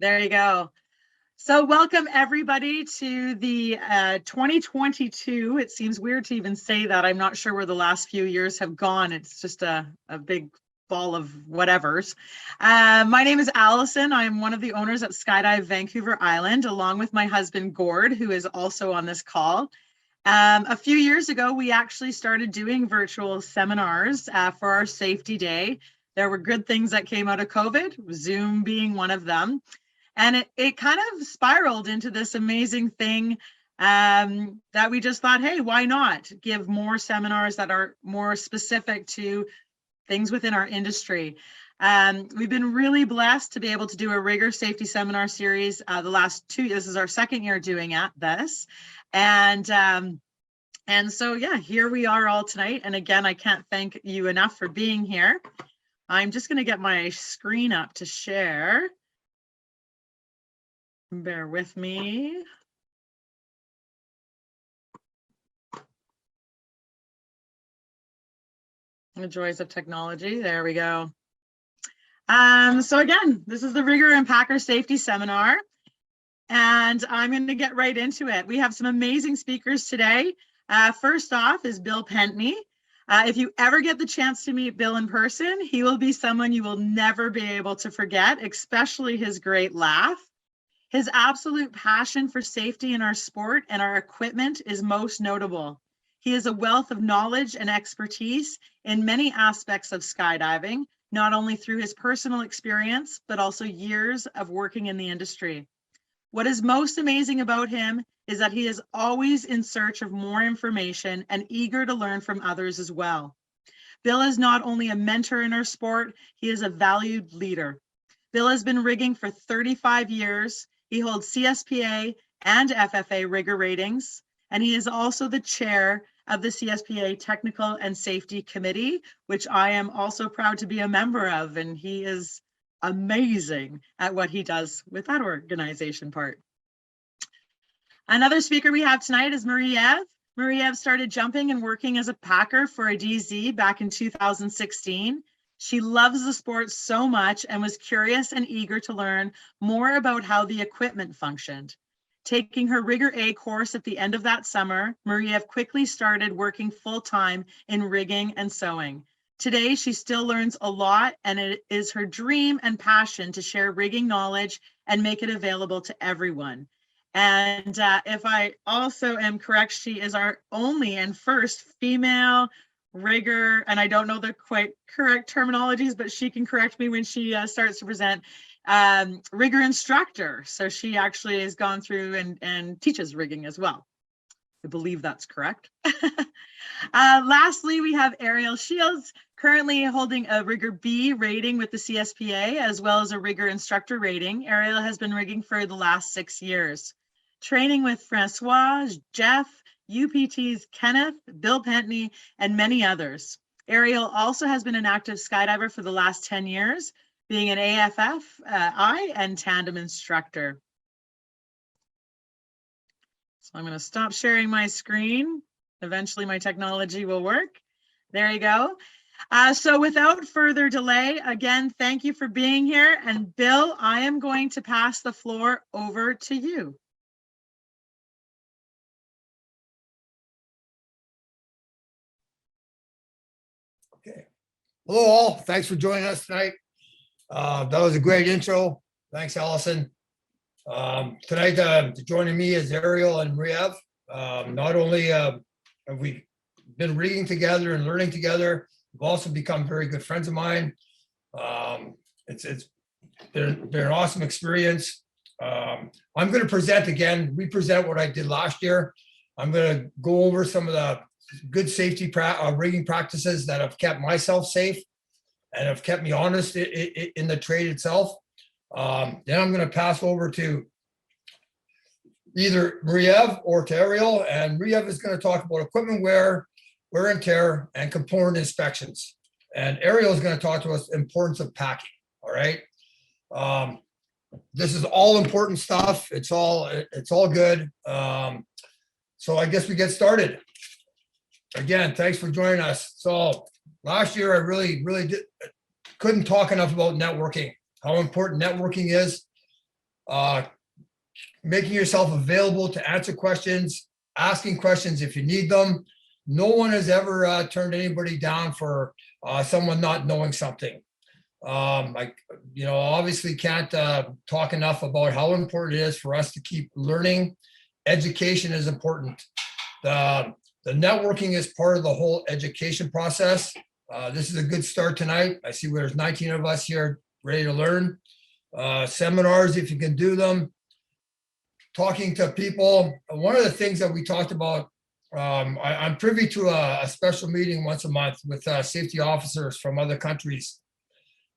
There you go. So welcome everybody to the 2022. It seems weird to even say that. I'm not sure where the last few years have gone. It's just a big ball of whatevers. My name is Allison. I'm one of the owners at Skydive Vancouver Island, along with my husband Gord, who is also on this call. A few years ago, we actually started doing virtual seminars for our safety day. There were good things that came out of COVID, Zoom being one of them. And it kind of spiraled into this amazing thing that we just thought, hey, why not give more seminars that are more specific to things within our industry. We've been really blessed to be able to do a rigger safety seminar series the last 2 years. This is our second year doing this. And so, yeah, here we are all tonight. And again, I can't thank you enough for being here. I'm just going to get my screen up to share. Bear with me. The joys of technology. There we go. So again, this is the Rigger and Packer Safety Seminar, and I'm going to get right into it. We have some amazing speakers today. First off is Bill Pentney. If you ever get the chance to meet Bill in person, he will be someone you will never be able to forget, especially his great laugh. His absolute passion for safety in our sport and our equipment is most notable. He is a wealth of knowledge and expertise in many aspects of skydiving, not only through his personal experience, but also years of working in the industry. What is most amazing about him is that he is always in search of more information and eager to learn from others as well. Bill is not only a mentor in our sport, he is a valued leader. Bill has been rigging for 35 years. He holds CSPA and FFA rigger ratings, and he is also the chair of the CSPA Technical and Safety Committee, which I am also proud to be a member of, and he is amazing at what he does with that organization part. Another speaker we have tonight is Marie-Eve. Marie-Eve started jumping and working as a packer for a DZ back in 2016. She loves the sport so much and was curious and eager to learn more about how the equipment functioned. Taking her Rigger A course at the end of that summer, Marie-Eve quickly started working full-time in rigging and sewing. Today, she still learns a lot, and it is her dream and passion to share rigging knowledge and make it available to everyone. And if I also am correct, she is our only and first female rigger, and I don't know the quite correct terminologies, but she can correct me when she starts to present, rigger instructor. So she actually has gone through and teaches rigging as well. I believe that's correct. Lastly, we have Ariel Shields, currently holding a Rigger B rating with the CSPA, as well as a Rigger instructor rating. Ariel has been rigging for the last 6 years, training with Francois, Jeff, UPT's Kenneth, Bill Pentney, and many others. Ariel also has been an active skydiver for the last 10 years, being an AFF-I and tandem instructor. So I'm going to stop sharing my screen. Eventually my technology will work. There you go. So without further delay, again, thank you for being here. And Bill, I am going to pass the floor over to you. Okay. Hello all. Thanks for joining us tonight. That was a great intro. Thanks, Allison. Tonight, joining me is Ariel and Marie-Eve. Not only have we been reading together and learning together, we've also become very good friends of mine. It's been an awesome experience. I'm going to present again, represent what I did last year. I'm going to go over some of the good safety rigging practices that have kept myself safe and have kept me honest in the trade itself. Then I'm going to pass over to either Marie-Eve or to Ariel, and Marie-Eve is going to talk about equipment wear and tear, and component inspections. And Ariel is going to talk to us the importance of packing. All right. This is all important stuff. It's all good. So I guess we get started. Again, thanks for joining us. So last year, I really couldn't talk enough about networking, how important networking is. making yourself available to answer questions, asking questions if you need them. No one has ever turned anybody down for someone not knowing something. Obviously can't talk enough about how important it is for us to keep learning. Education is important. The networking is part of the whole education process. This is a good start tonight. I see there's 19 of us here ready to learn. Seminars, if you can do them. Talking to people. One of the things that we talked about, I'm privy to a special meeting once a month with safety officers from other countries.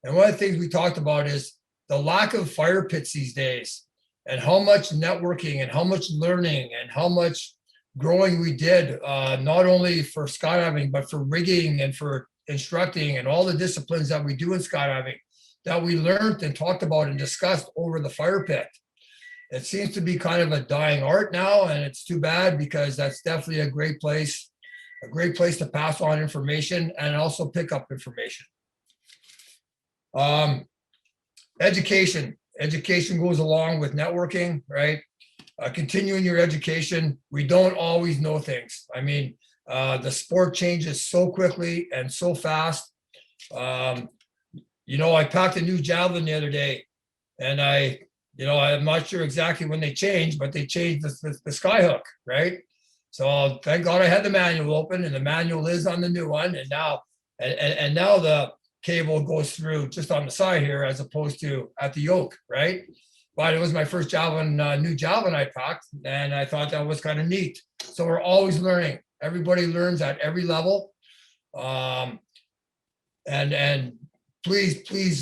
And one of the things we talked about is the lack of fire pits these days, and how much networking and how much learning and how much growing we did, not only for skydiving, but for rigging and for instructing and all the disciplines that we do in skydiving that we learned and talked about and discussed over the fire pit. It seems to be kind of a dying art now, and it's too bad, because that's definitely a great place to pass on information and also pick up information. Education goes along with networking, right? Continuing your education. We don't always know things. I mean, the sport changes so quickly and so fast. I packed a new javelin the other day, and I'm not sure exactly when they changed, but they changed the skyhook, right? So thank God I had the manual open, and the manual is on the new one. And now the cable goes through just on the side here, as opposed to at the yoke, right? But it was my first javelin, new javelin I packed, and I thought that was kind of neat. So we're always learning. Everybody learns at every level. And please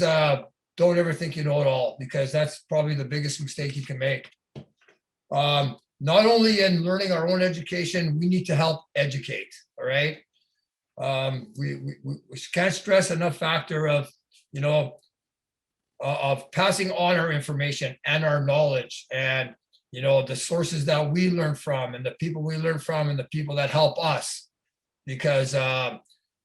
don't ever think you know it all, because that's probably the biggest mistake you can make. Not only in learning our own education, we need to help educate, all right? We can't stress enough factor of passing on our information and our knowledge, and the sources that we learn from, and the people we learn from, and the people that help us, because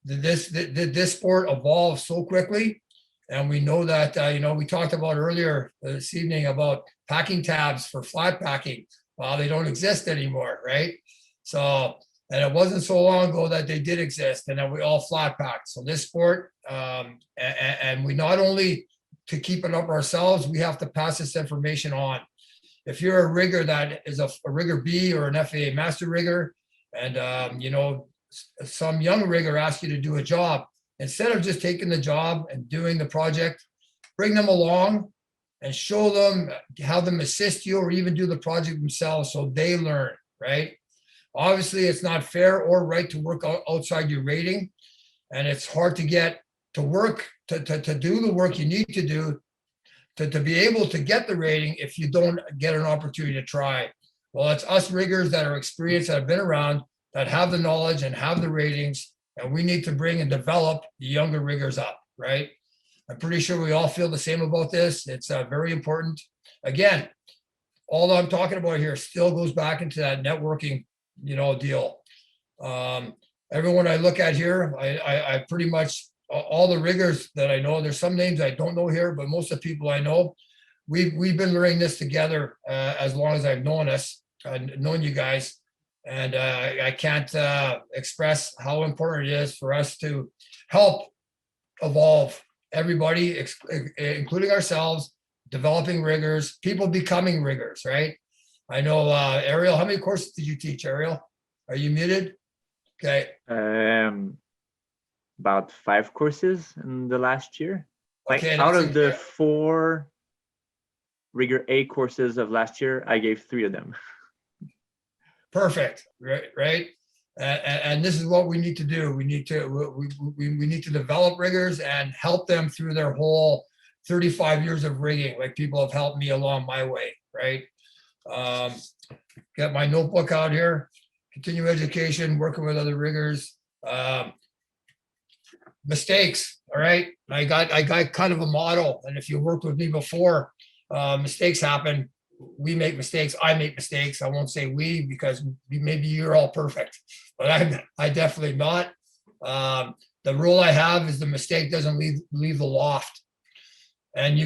this sport evolves so quickly. And we know that we talked about earlier this evening about packing tabs for flat packing. Well, they don't exist anymore, right? So, and it wasn't so long ago that they did exist, and that we all flat packed. So this sport, and we not only to keep it up ourselves, we have to pass this information on. If you're a rigger that is a rigger B or an FAA master rigger, and some young rigger asks you to do a job, instead of just taking the job and doing the project, bring them along and show them, have them assist you, or even do the project themselves so they learn, right? Obviously, it's not fair or right to work outside your rating, and it's hard to get to work, to do the work you need to do to be able to get the rating if you don't get an opportunity to try. Well, it's us riggers that are experienced, that have been around, that have the knowledge and have the ratings, and we need to bring and develop the younger riggers up, right? I'm pretty sure we all feel the same about this. It's very important. Again, all I'm talking about here still goes back into that networking, deal. Everyone I look at here, I pretty much, all the riggers that I know, there's some names I don't know here, but most of the people I know, we've been learning this together as long as I've known you guys. And I can't express how important it is for us to help evolve everybody, including ourselves, developing riggers, people becoming riggers, right? I know, Ariel, how many courses did you teach, Ariel? Are you muted? Okay. About 5 courses in the last year. Okay, out of the 4 rigger A courses of last year, I gave 3 of them. Perfect, right? And this is what we need to do. We need to develop riggers and help them through their whole 35 years of rigging, like people have helped me along my way, right? Got my notebook out here. Continue education, working with other riggers. Mistakes, all right? I got kind of a model, and if you worked with me before, mistakes happen. We make mistakes. I make mistakes. I won't say we, because maybe you're all perfect, but I definitely not. The rule I have is the mistake doesn't leave the loft. And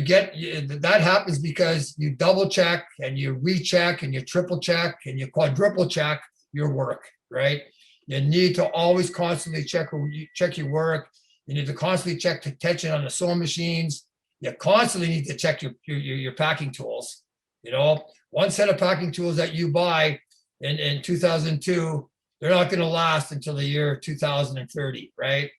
that happens because you double check and you recheck and you triple check and you quadruple check your work, right? You need to always constantly check your work. You need to constantly check the tension on the sewing machines. You constantly need to check your packing tools. You know, one set of packing tools that you buy in 2002, they're not going to last until the year 2030, right?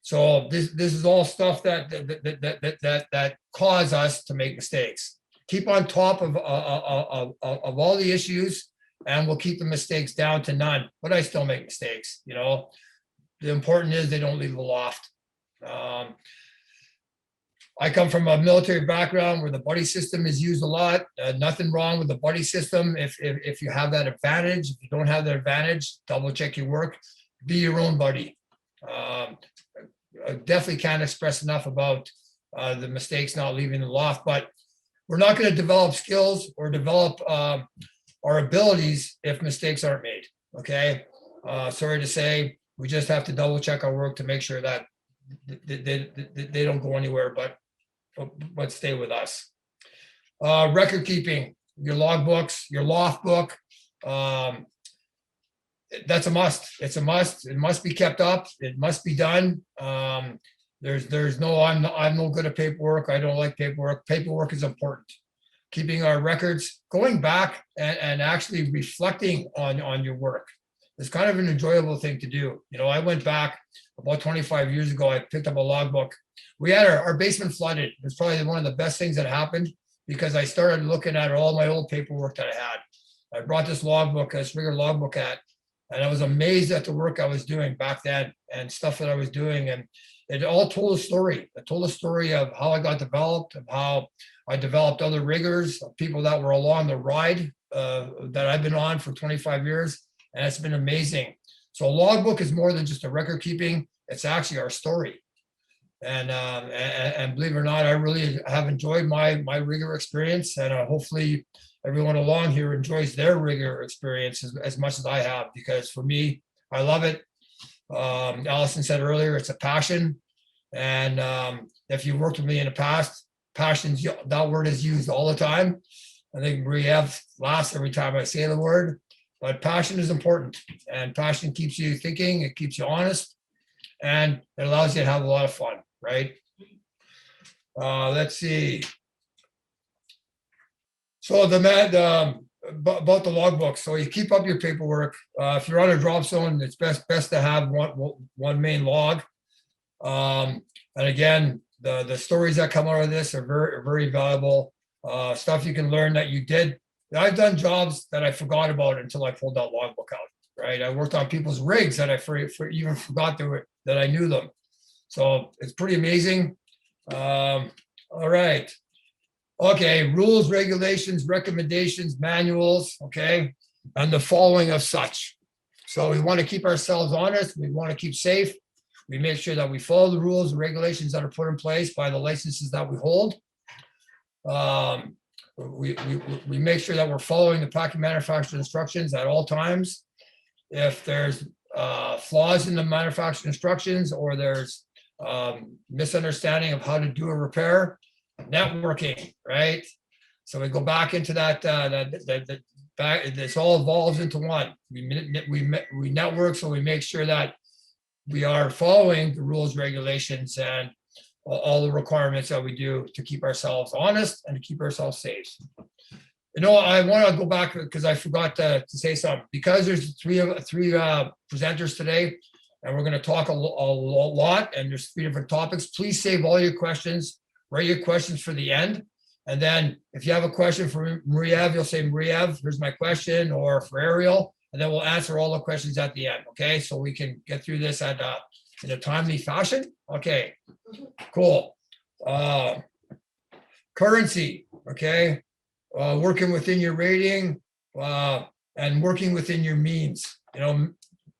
So this is all stuff that cause us to make mistakes. Keep on top of all the issues, and we'll keep the mistakes down to none. But I still make mistakes. You know, the important is they don't leave the loft. I come from a military background where the buddy system is used a lot. Nothing wrong with the buddy system if you have that advantage. If you don't have that advantage, double check your work. Be your own buddy. I definitely can't express enough about the mistakes not leaving the loft, but we're not going to develop skills or develop our abilities if mistakes aren't made. Okay. Sorry to say, we just have to double check our work to make sure that they don't go anywhere, but stay with us. Record keeping, your logbooks, your loft book. That's a must. It's a must. It must be kept up. It must be done. There's no, I'm no good at paperwork. I don't like paperwork. Paperwork is important. Keeping our records, going back and actually reflecting on your work. It's kind of an enjoyable thing to do. You know, I went back about 25 years ago. I picked up a logbook. We had our basement flooded. It was probably one of the best things that happened because I started looking at all my old paperwork that I had. I brought this logbook, this rigor logbook and I was amazed at the work I was doing back then and stuff that I was doing. And it all told a story. It told a story of how I got developed, of how I developed other riggers, people that were along the ride that I've been on for 25 years. And it's been amazing. So a logbook is more than just a record keeping. It's actually our story. And believe it or not, I really have enjoyed my rigger experience, and hopefully everyone along here enjoys their rigger experience as much as I have, because for me, I love it. Allison said earlier, it's a passion. And if you worked with me in the past, passion, that word is used all the time. I think Maria laughs every time I say the word, but passion is important, and passion keeps you thinking, it keeps you honest, and it allows you to have a lot of fun, right? Let's see. So about the logbook. So you keep up your paperwork. If you're on a drop zone, it's best to have one main log. And again, the stories that come out of this are very valuable. Stuff you can learn that you did. I've done jobs that I forgot about until I pulled that logbook out. Right, I worked on people's rigs that I even forgot that I knew them. So it's pretty amazing. All right. Okay, rules, regulations, recommendations, manuals, okay, and the following of such. So we want to keep ourselves honest. We want to keep safe. We make sure that we follow the rules and regulations that are put in place by the licenses that we hold. We make sure that we're following the packing manufacturer instructions at all times. If there's flaws in the manufacturer instructions, or there's misunderstanding of how to do a repair, networking, right? So we go back into that, this all evolves into one. We network, so we make sure that we are following the rules, regulations, and all the requirements that we do to keep ourselves honest and to keep ourselves safe. You know, I want to go back because I forgot to say something. Because there's three presenters today, and we're going to talk a lot, and there's 3 different topics. Please save all your questions. Write your questions for the end. And then if you have a question for Maria, you'll say, Maria, here's my question, or for Ariel, and then we'll answer all the questions at the end. Okay, so we can get through this in a timely fashion. Okay, cool. Currency, okay. Working within your rating and working within your means. You know,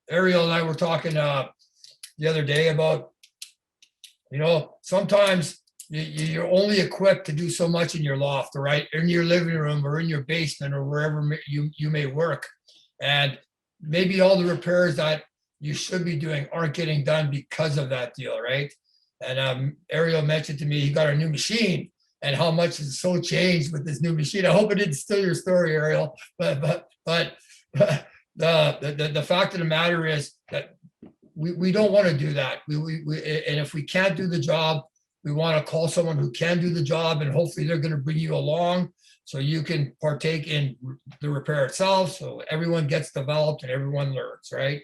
Ariel and I were talking the other day about, you know, sometimes you're only equipped to do so much in your loft, right? In your living room or in your basement or wherever you may work. And maybe all the repairs that you should be doing aren't getting done because of that deal, right? And Ariel mentioned to me he got a new machine and how much has so changed with this new machine. I hope it didn't steal your story, Ariel. But the fact of the matter is that we don't want to do that. And if we can't do the job, we want to call someone who can do the job, and hopefully they're going to bring you along so you can partake in the repair itself. So everyone gets developed and everyone learns, right?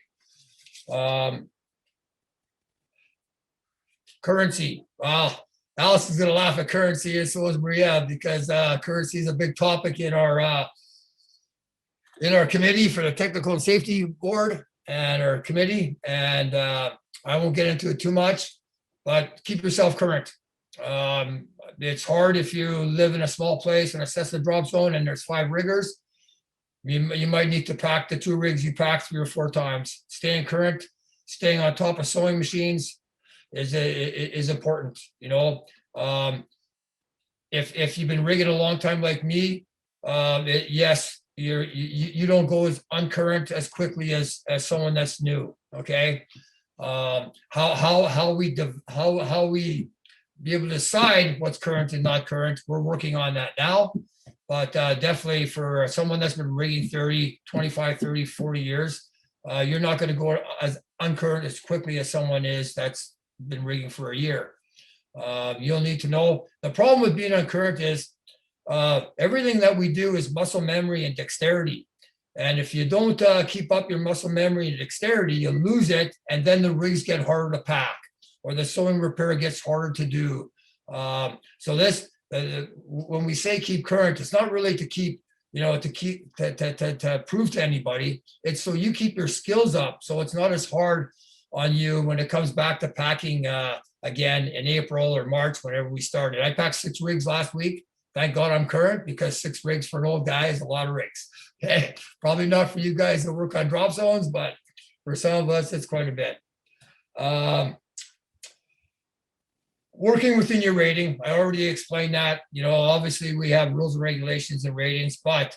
Currency. Wow. Allison's going to laugh at currency, and so is Maria, because currency is a big topic in our committee for the Technical and Safety Board and our committee. And I won't get into it too much, but keep yourself current. It's hard if you live in a small place and assess the drop zone and there's 5 riggers. You might need to pack the 2 rigs you packed 3 or 4 times. Staying current, staying on top of sewing machines is important. You know, if you've been rigging a long time like me, yes, you don't go as uncurrent as quickly as someone that's new. Okay, how we be able to decide what's current and not current, we're working on that now. But definitely for someone that's been rigging 30, 25, 30, 40 years, you're not going to go as uncurrent as quickly as someone is that's been rigging for a year. You'll need to know. The problem with being uncurrent is everything that we do is muscle memory and dexterity. And if you don't keep up your muscle memory and dexterity, you lose it, and then the rigs get harder to pack, or the sewing repair gets harder to do. So this, when we say keep current, it's not really to keep, to prove to anybody. It's so you keep your skills up, so it's not as hard on you when it comes back to packing again in April or March, whenever we started. I packed 6 rigs last week. Thank God I'm current, because 6 rigs for an old guy is a lot of rigs. Okay, probably not for you guys that work on drop zones, but for some of us, it's quite a bit. Working within your rating, I already explained that. You know, obviously we have rules and regulations and ratings, but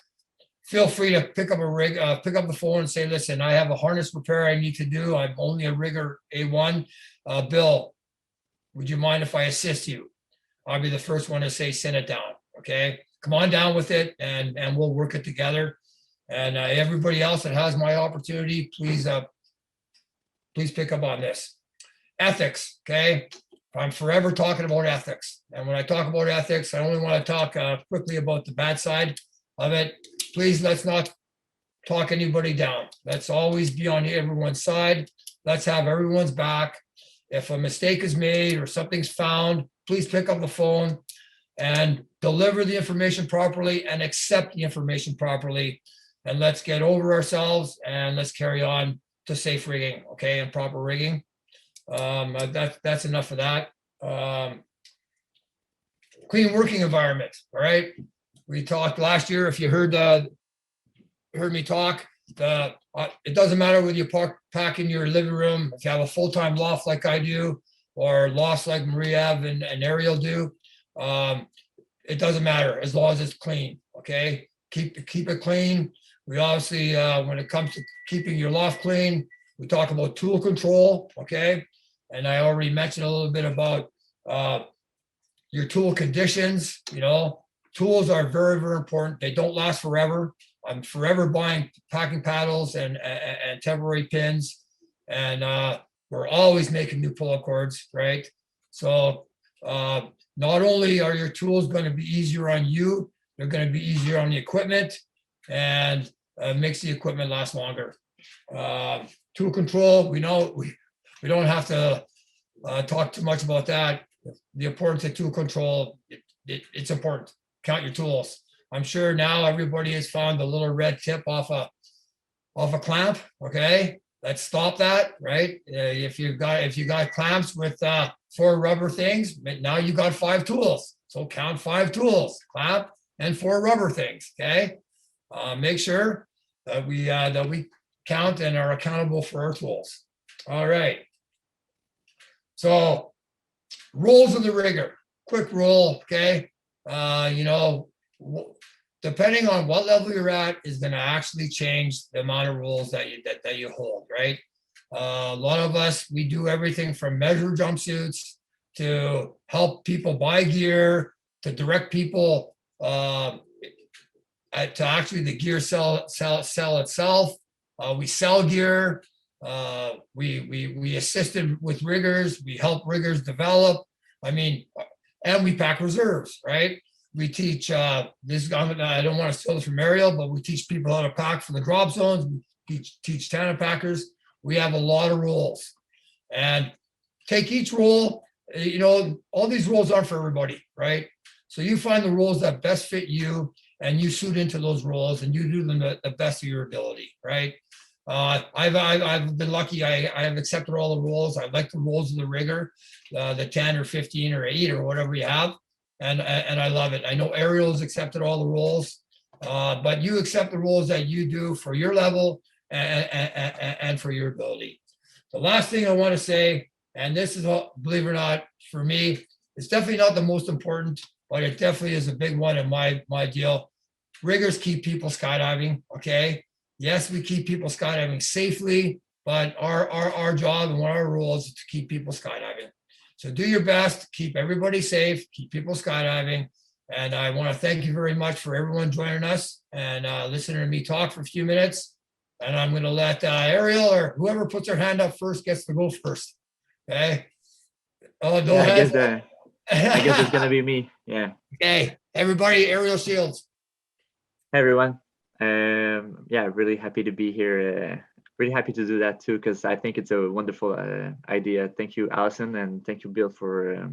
feel free to pick up the phone and say, listen, I have a harness repair I need to do. I'm only a rigger A1. Bill, would you mind if I assist you? I'll be the first one to say, send it down. Okay, come on down with it, and we'll work it together. And everybody else that has my opportunity, please pick up on this. Ethics, okay? I'm forever talking about ethics. And when I talk about ethics, I only want to talk quickly about the bad side of it. Please, let's not talk anybody down. Let's always be on everyone's side. Let's have everyone's back. If a mistake is made or something's found, please pick up the phone and deliver the information properly and accept the information properly. And let's get over ourselves and let's carry on to safe rigging, okay, and proper rigging. That's enough of that. Clean working environment. All right. We talked last year. If you heard me talk, it doesn't matter whether you pack in your living room, if you have a full-time loft like I do, or lofts like Maria and Ariel do. It doesn't matter as long as it's clean. Okay. Keep it clean. We obviously, when it comes to keeping your loft clean, we talk about tool control. Okay. And I already mentioned a little bit about your tool conditions. You know, tools are very, very important. They don't last forever. I'm forever buying packing paddles and temporary pins. And we're always making new pull-up cords, right? So not only are your tools going to be easier on you, they're going to be easier on the equipment, and makes the equipment last longer. Tool control, we know we don't have to talk too much about that. The importance of tool control, it's important. Count your tools. I'm sure now everybody has found the little red tip off a clamp. Okay, let's stop that. Right? If you got clamps with 4 rubber things, now you got 5 tools. So count 5 tools, clamp and 4 rubber things. Okay, make sure that we count and are accountable for our tools. All right. So roles of the rigger. Quick rule. Okay. Depending on what level you're at is going to actually change the amount of rules that you hold, right? A lot of us, we do everything from measure jumpsuits to help people buy gear, to direct people to actually the gear sell itself. We sell gear. We assisted with riggers. We help riggers develop. I mean, and we pack reserves, right? We teach this. I don't want to steal this from Ariel, but we teach people how to pack for the drop zones. We teach Tana packers. We have a lot of rules, and take each rule. You know, all these rules aren't for everybody, right? So you find the rules that best fit you, and you suit into those rules, and you do them the best of your ability, right? I've been lucky. I have accepted all the rules. I like the rules of the rigger, the 10 or 15 or 8 or whatever you have, and I love it. I know Ariel's accepted all the rules, but you accept the rules that you do for your level and for your ability. The last thing I want to say, and this is, believe it or not, for me, it's definitely not the most important, but it definitely is a big one in my deal. Riggers keep people skydiving, okay? Yes, we keep people skydiving safely, but our job and one of our rules is to keep people skydiving. So do your best, keep everybody safe, keep people skydiving. And I want to thank you very much for everyone joining us and listening to me talk for a few minutes. And I'm going to let Ariel or whoever puts their hand up first gets to go first. Okay. Oh, go ahead. I guess it's gonna be me. Yeah. Okay. Everybody, Ariel Shields. Hey everyone. Yeah, really happy to be here. Really happy to do that too, because I think it's a wonderful idea. Thank you, Allison, and thank you, Bill, for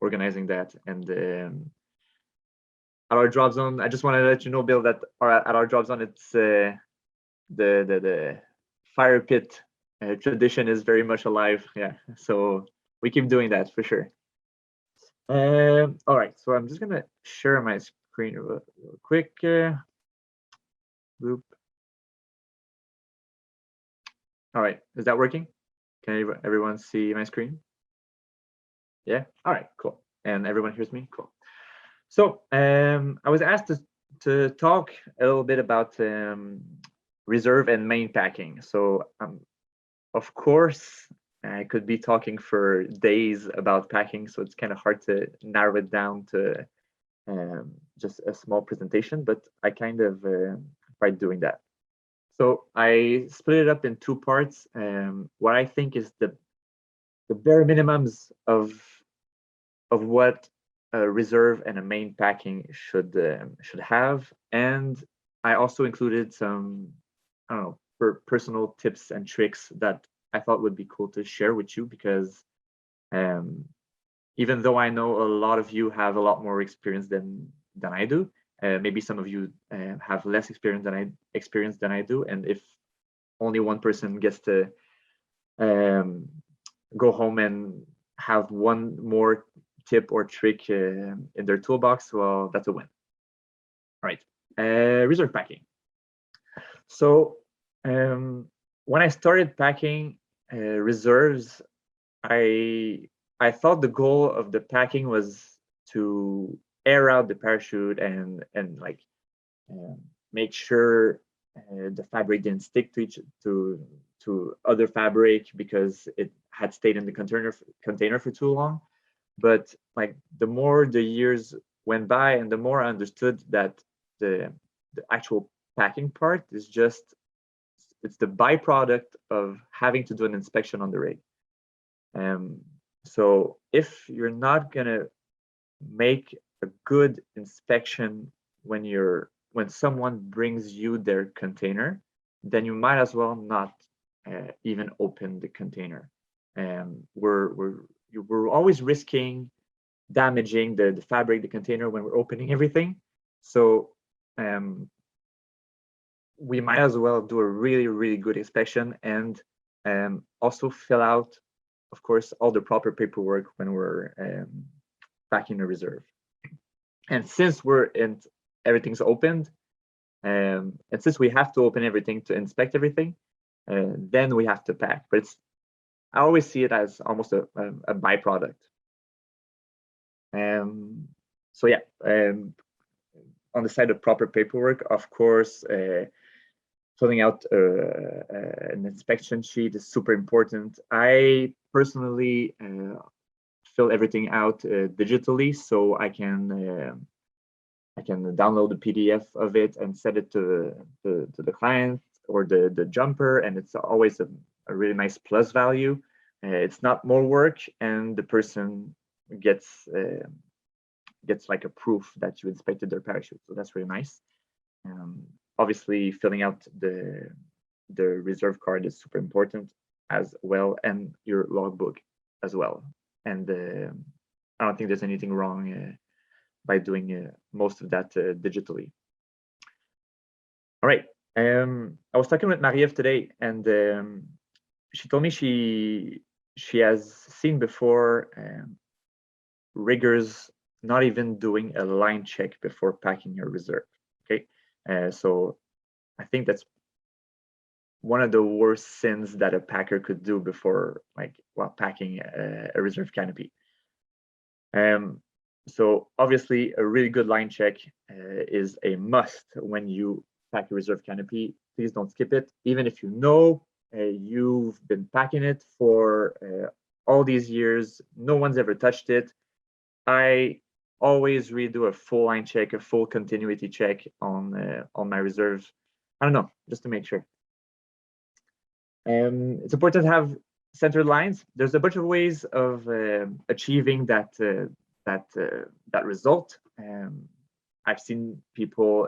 organizing that. And at our drop zone, I just want to let you know, Bill, that at our drop zone, it's the fire pit tradition is very much alive. Yeah, so we keep doing that for sure. All right, so I'm just gonna share my screen real quick. Loop. All right, is that working? Can everyone see my screen? Yeah. All right. Cool. And everyone hears me. Cool. So I was asked to talk a little bit about reserve and main packing. So of course, I could be talking for days about packing, so it's kind of hard to narrow it down to just a small presentation, but I kind of tried doing that. So I split it up in 2 parts. What I think is the bare minimums of what a reserve and a main packing should have, and I also included some, I don't know, for personal tips and tricks that I thought would be cool to share with you, because even though I know a lot of you have a lot more experience than I do, maybe some of you have less experience than I do, and if only one person gets to go home and have one more tip or trick in their toolbox, well, that's a win. All right, reserve packing. So when I started packing reserves, I thought the goal of the packing was to air out the parachute and like make sure the fabric didn't stick to other fabric because it had stayed in the container for too long. But like the more the years went by and the more I understood that the actual packing part is just, it's the byproduct of having to do an inspection on the rig. So if you're not gonna make a good inspection when someone brings you their container, then you might as well not even open the container. We're always risking damaging the fabric, the container, when we're opening everything. So we might as well do a really, really good inspection and also fill out, of course, all the proper paperwork when we're packing a reserve. And since everything's opened, and since we have to open everything to inspect everything, then we have to pack. But I always see it as almost a byproduct. So yeah, on the side of proper paperwork, of course, filling out an inspection sheet is super important. I personally fill everything out digitally, so I can download the PDF of it and set it to the client or the jumper, and it's always a really nice plus value. It's not more work, and the person gets like a proof that you inspected their parachute, so that's really nice. Obviously, filling out the reserve card is super important as well, and your logbook as well. And I don't think there's anything wrong by doing most of that digitally. All right. I was talking with Marie-Ève today, and she told me she has seen before riggers not even doing a line check before packing your reserve. Okay, so I think that's one of the worst sins that a packer could do before, while packing a reserve canopy. So obviously, a really good line check is a must when you pack a reserve canopy. Please don't skip it, even if you know you've been packing it for all these years. No one's ever touched it. I always redo a full line check, a full continuity check on my reserves. I don't know, just to make sure. It's important to have centered lines. There's a bunch of ways of achieving that result. I've seen people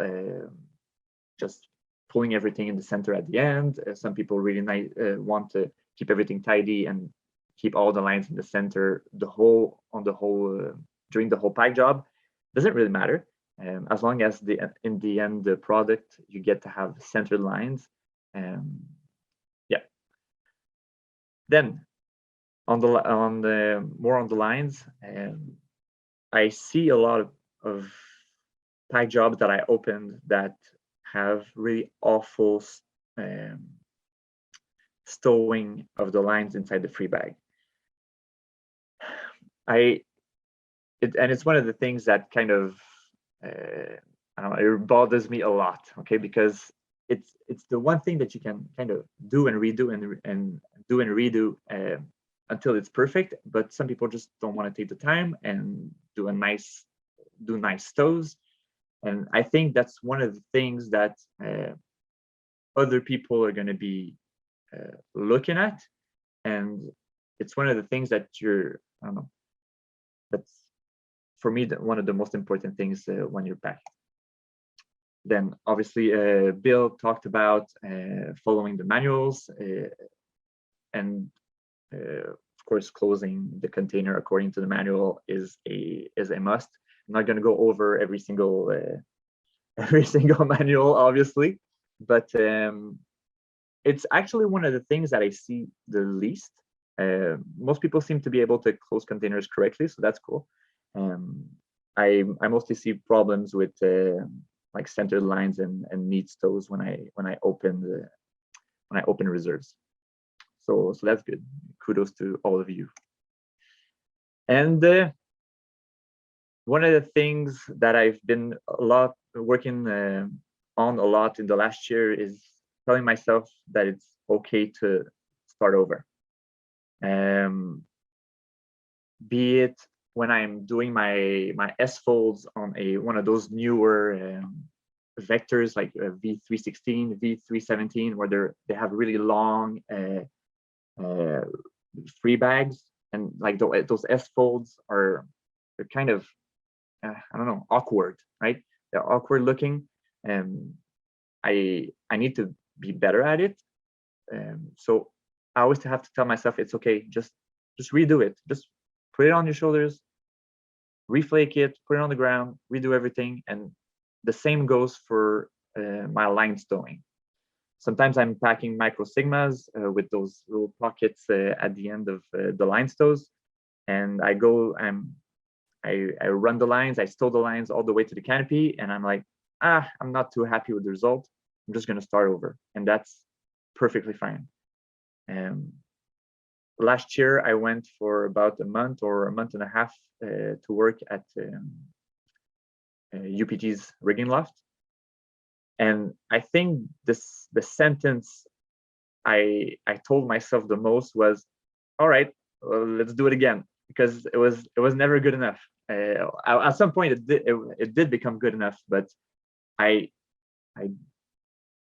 just pulling everything in the center at the end. Some people really want to keep everything tidy and keep all the lines in the center during the whole pack job. Doesn't really matter, as long as in the end the product you get to have centered lines. Yeah. Then on the lines, I see a lot of pack jobs that I opened that have really awful stowing of the lines inside the free bag. And it's one of the things that kind of I don't know, it bothers me a lot. Okay, because it's the one thing that you can kind of do and redo and do and redo until it's perfect. But some people just don't want to take the time and do nice stows. And I think that's one of the things that other people are going to be looking at, and it's one of the things that I don't know, that's for me one of the most important things when you're packing. Then obviously Bill talked about following the manuals and of course closing the container according to the manual is a must. I'm not going to go over every single manual, obviously, but it's actually one of the things that I see the least. Most people seem to be able to close containers correctly, so that's cool. I mostly see problems with like centered lines and neat stows when I open reserves. So that's good. Kudos to all of you. And one of the things that I've been working on a lot in the last year is telling myself that it's okay to start over. Be it when I'm doing my S folds on one of those newer vectors like V316, V317, where they have really long free bags, and like those S folds they're kind of I don't know, awkward, right? They're awkward looking, and I need to be better at it. So I always have to tell myself it's okay, just redo it, just put it on your shoulders, reflake it, put it on the ground, redo everything. And the same goes for my line stowing. Sometimes I'm packing micro sigmas with those little pockets at the end of the line stows, and I run the lines, I stow the lines all the way to the canopy, and I'm like, I'm not too happy with the result. I'm just going to start over, and that's perfectly fine. Last year, I went for about a month or a month and a half to work at UPG's rigging loft. And I think the sentence I told myself the most was, all right, let's do it again. because it was never good enough. At some point it did become good enough, but I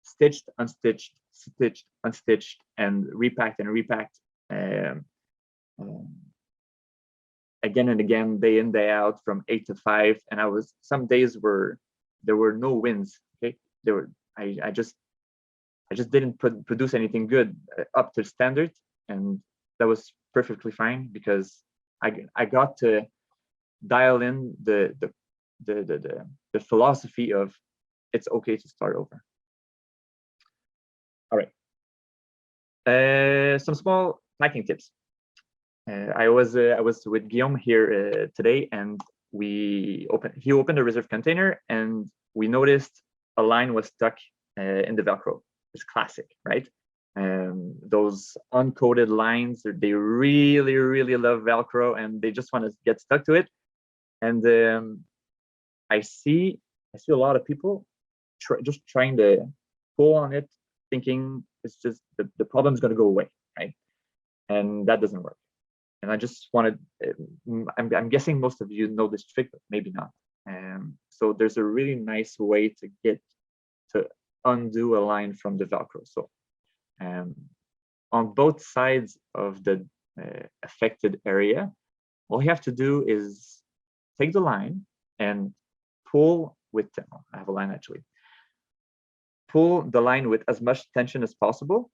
stitched, unstitched, stitched, unstitched, and repacked and repacked again and again, day in, day out, from 8 to 5. And some days there were no wins. Okay, I just didn't produce anything good up to standard, and that was perfectly fine because I got to dial in the philosophy of it's okay to start over. All right. Some small packing tips. I was with Guillaume here today, and he opened a reserve container, and we noticed a line was stuck in the Velcro. It's classic, right? Those uncoated lines, they really, really love Velcro, and they just want to get stuck to it. And I see a lot of people just trying to pull on it, thinking it's just the problem's going to go away, right? And that doesn't work. And I just wanted, I'm guessing most of you know this trick, but maybe not. So there's a really nice way to undo a line from the Velcro. So on both sides of the affected area, all you have to do is take the line and pull with, I have a line actually, pull the line with as much tension as possible.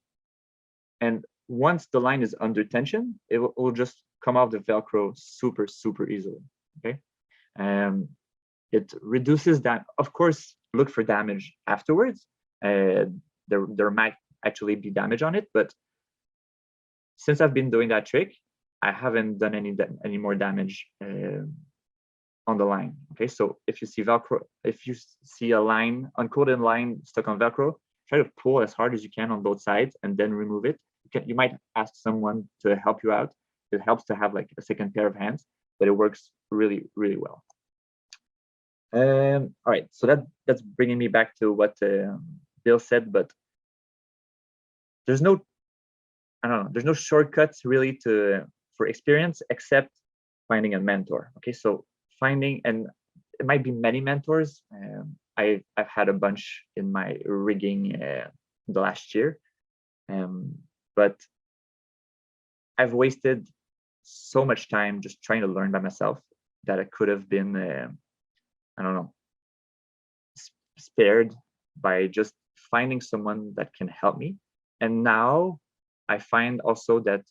And once the line is under tension, it will just come off the Velcro super, super easily, okay? It reduces that. Of course, look for damage afterwards. There might actually be damage on it, but since I've been doing that trick, I haven't done any more damage on the line, okay? So if you see Velcro, if you see a line, uncoated line stuck on Velcro, try to pull as hard as you can on both sides and then remove it. You might ask someone to help you out. It helps to have like a second pair of hands, but it works really, really well. All right, so that's bringing me back to what Bill said, but there's no, I don't know, there's no shortcuts really for experience except finding a mentor. Okay, so finding, and it might be many mentors. I've had a bunch in my rigging the last year. But I've wasted so much time just trying to learn by myself that I could have been, I don't know, spared by just finding someone that can help me. And now I find also that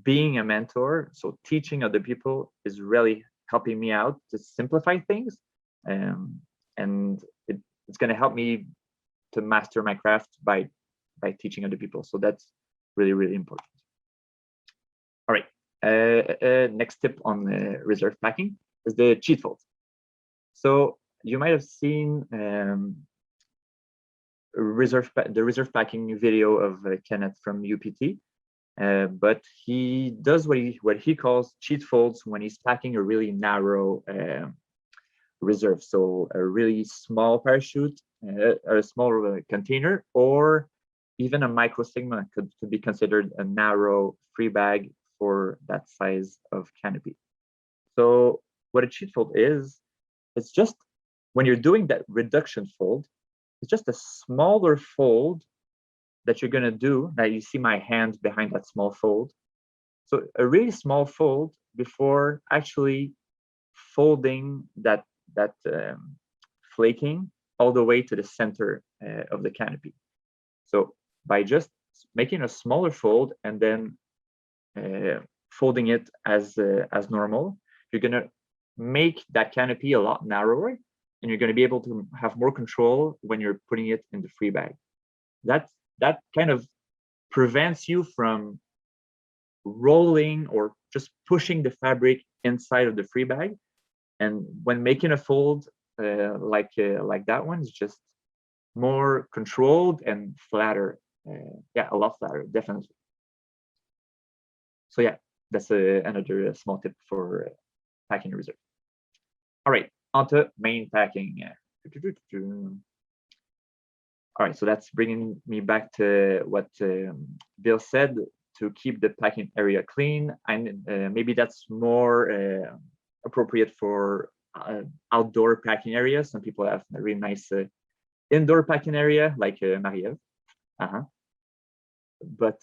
being a mentor, so teaching other people, is really helping me out to simplify things. And it's going to help me to master my craft by teaching other people. So that's really, really important. All right, next tip on reserve packing is the cheat fold. So you might have seen the reserve packing video of Kenneth from UPT, but he does what he calls cheat folds when he's packing a really narrow reserve. So a really small parachute, or a small container, or even a micro sigma could be considered a narrow free bag for that size of canopy. So what a cheat fold is, it's just when you're doing that reduction fold, it's just a smaller fold that you're going to do. Now you see my hand behind that small fold. So a really small fold before actually folding that flaking all the way to the center of the canopy. So by just making a smaller fold and then folding it as normal, you're going to make that canopy a lot narrower, and you're going to be able to have more control when you're putting it in the free bag. That kind of prevents you from rolling or just pushing the fabric inside of the free bag. And when making a fold like that one, it's just more controlled and flatter. Yeah, a lot flatter, definitely. So yeah, that's another small tip for packing a reserve. All right, onto main packing. All right, so that's bringing me back to what Bill said, to keep the packing area clean, and maybe that's more appropriate for outdoor packing areas. Some people have a really nice indoor packing area, like Ariel. But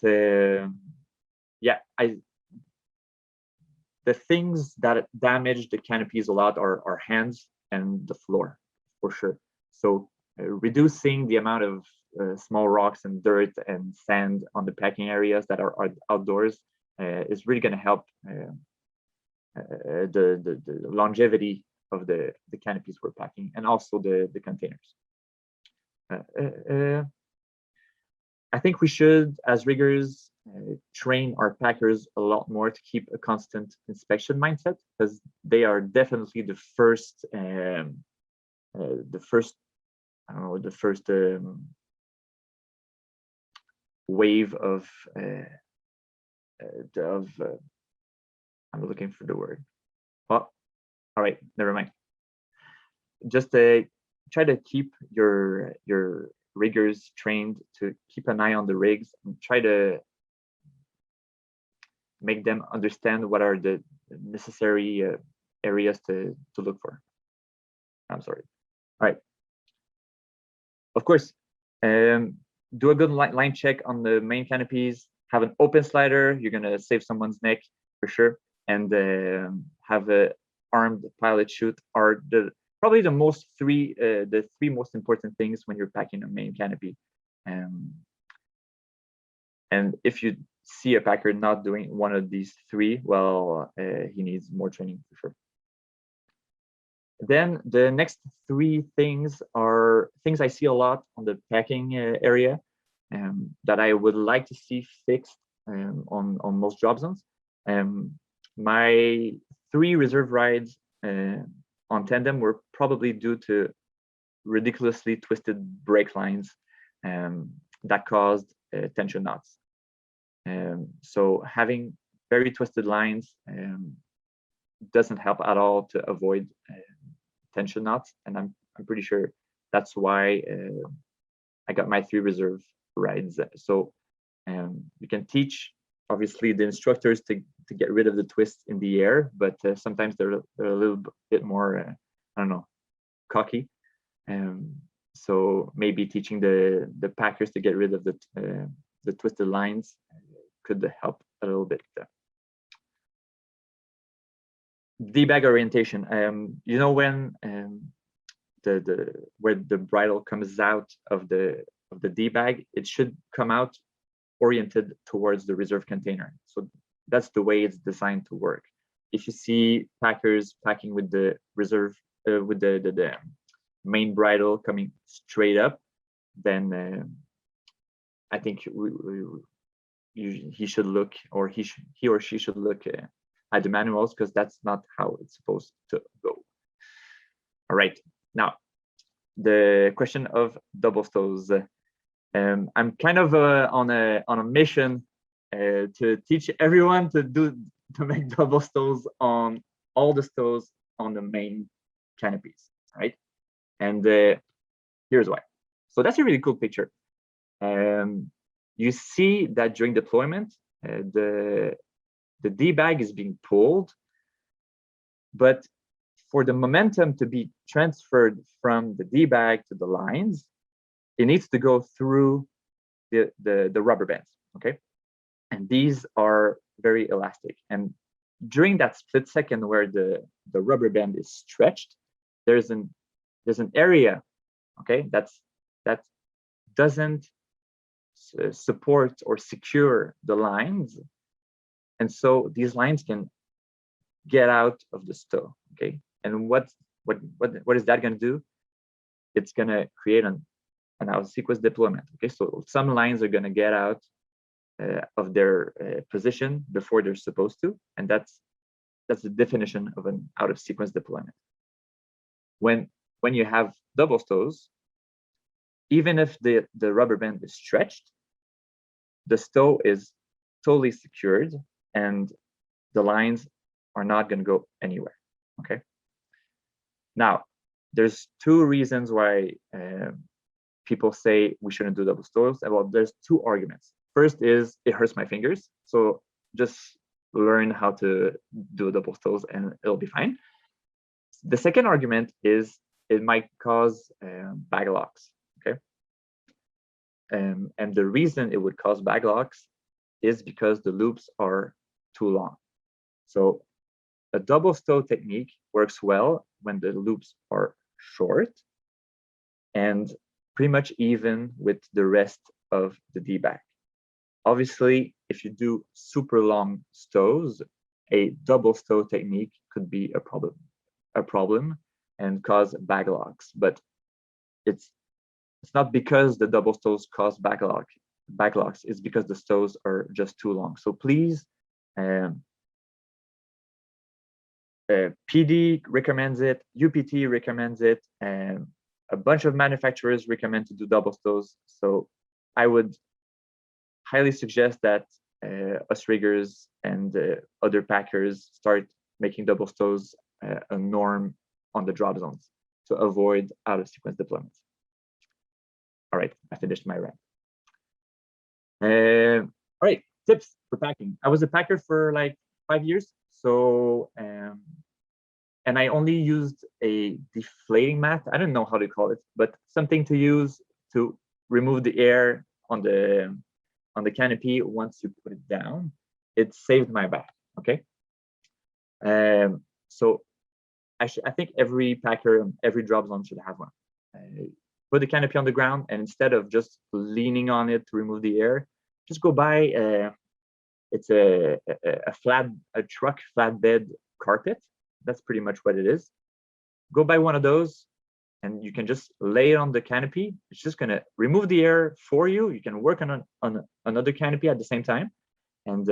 yeah, the things that damage the canopies a lot are our hands and the floor, for sure. So reducing the amount of small rocks and dirt and sand on the packing areas that are outdoors is really going to help the longevity of the canopies we're packing, and also the containers. I think we should, as riggers, train our packers a lot more to keep a constant inspection mindset, because they are definitely the first wave of I'm looking for the word. Well, all right, never mind. Just try to keep your riggers trained to keep an eye on the rigs, and try to make them understand what are the necessary areas to look for. I'm sorry. All right. Of course, do a good line check on the main canopies. Have an open slider. You're gonna save someone's neck for sure. And have a armed pilot chute are probably the three most important things when you're packing a main canopy. And if you see a packer not doing one of these three, well, he needs more training for sure. Then the next three things are things I see a lot on the packing area that I would like to see fixed on most job zones. My 3 reserve rides on tandem were probably due to ridiculously twisted brake lines that caused tension knots. So having very twisted lines doesn't help at all to avoid tension knots, and I'm pretty sure that's why I got my 3 reserve rides. So you can teach, obviously, the instructors to get rid of the twists in the air, but sometimes they're a little bit more I don't know, cocky. So maybe teaching the packers to get rid of the twisted lines could help a little bit. D-bag orientation. You know, when where the bridle comes out of the D-bag, it should come out oriented towards the reserve container. So that's the way it's designed to work. If you see packers packing with the reserve with the main bridle coming straight up, then I think he should look, or he or she should look at the manuals, because that's not how it's supposed to go. All right, now the question of double stows. I'm kind of on a mission to teach everyone to make double stows on all the stows on the main canopies, right? And here's why. So that's a really cool picture. You see that during deployment, the D-bag is being pulled, but for the momentum to be transferred from the D-bag to the lines, it needs to go through the rubber bands, okay? And these are very elastic. And during that split second where the rubber band is stretched, there's an area, okay, that doesn't support or secure the lines, and so these lines can get out of the stow, okay? And what is that going to do? It's going to create an out of sequence deployment, okay? So some lines are going to get out of their position before they're supposed to, and that's the definition of an out of sequence deployment. When you have double stows, even if the rubber band is stretched, the stow is totally secured and the lines are not going to go anywhere, okay? Now, there's 2 reasons why people say we shouldn't do double stows. Well, there's 2 arguments. first is it hurts my fingers. So just learn how to do double stows and it'll be fine. The second argument is it might cause bag locks, okay? And the reason it would cause bag locks is because the loops are too long. So a double stow technique works well when the loops are short and pretty much even with the rest of the D-bag. Obviously, if you do super long stows, a double stow technique could be a problem and cause bag locks, but it's not because the double stows cause bag locks, it's because the stows are just too long. So please, PD recommends it, UPT recommends it, and a bunch of manufacturers recommend to do double stows. So I would highly suggest that us riggers and other packers start making double stows a norm on the drop zones to avoid out of sequence deployments. All right, I finished my rant. All right, tips for packing. I was a packer for like 5 years. So, and I only used a deflating mat. I don't know how to call it, but something to use to remove the air on the canopy once you put it down. It saved my back, okay? So I think every packer, every drop zone should have one. Put the canopy on the ground, and instead of just leaning on it to remove the air, just go buy it's a truck flatbed carpet. That's pretty much what it is. Go buy one of those, and you can just lay it on the canopy. It's just gonna remove the air for you. You can work on another canopy at the same time, and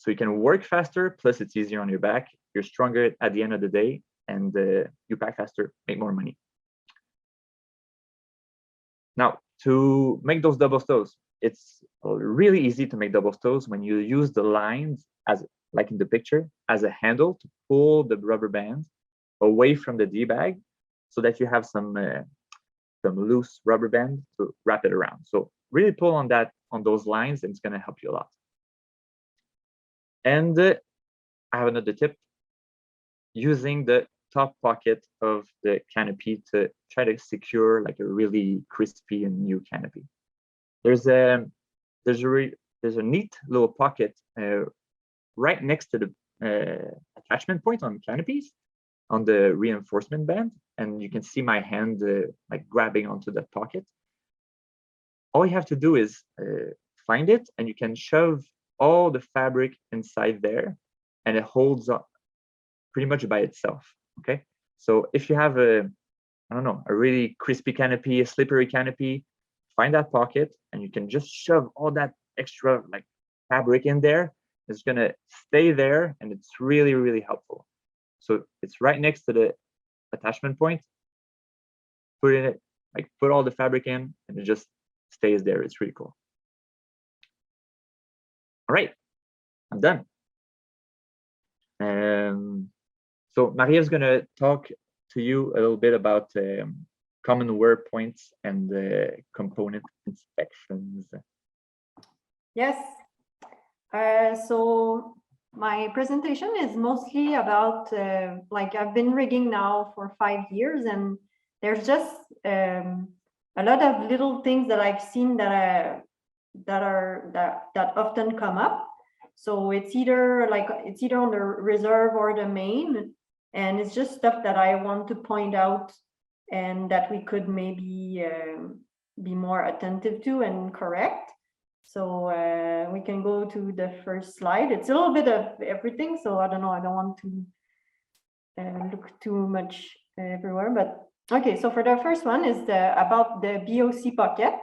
so you can work faster. Plus, it's easier on your back. You're stronger at the end of the day, and you pack faster, make more money. Now, to make those double stows, it's really easy to make double stows when you use the lines as, like in the picture, as a handle to pull the rubber band away from the D-bag so that you have some loose rubber band to wrap it around. So really pull on those lines, and it's going to help you a lot. And I have another tip, using the top pocket of the canopy to try to secure like a really crispy and new canopy. There's a neat little pocket right next to the attachment point on canopies on the reinforcement band, and you can see my hand like grabbing onto that pocket. All you have to do is find it, and you can shove all the fabric inside there, and it holds up pretty much by itself. Okay, so if you have a really crispy canopy, a slippery canopy, find that pocket, and you can just shove all that extra like fabric in there. It's gonna stay there, and it's really, really helpful. So it's right next to the attachment point. Put all the fabric in, and it just stays there. It's really cool. All right, I'm done. So Maria's gonna talk to you a little bit about common wear points and component inspections. Yes. So my presentation is mostly about like I've been rigging now for 5 years, and there's just a lot of little things that I've seen that often come up. So it's either on the reserve or the main, and it's just stuff that I want to point out and that we could maybe be more attentive to and correct. So we can go to the first slide. It's a little bit of everything, so I don't know, I don't want to look too much everywhere, but okay. So for the first one is about the BOC pocket.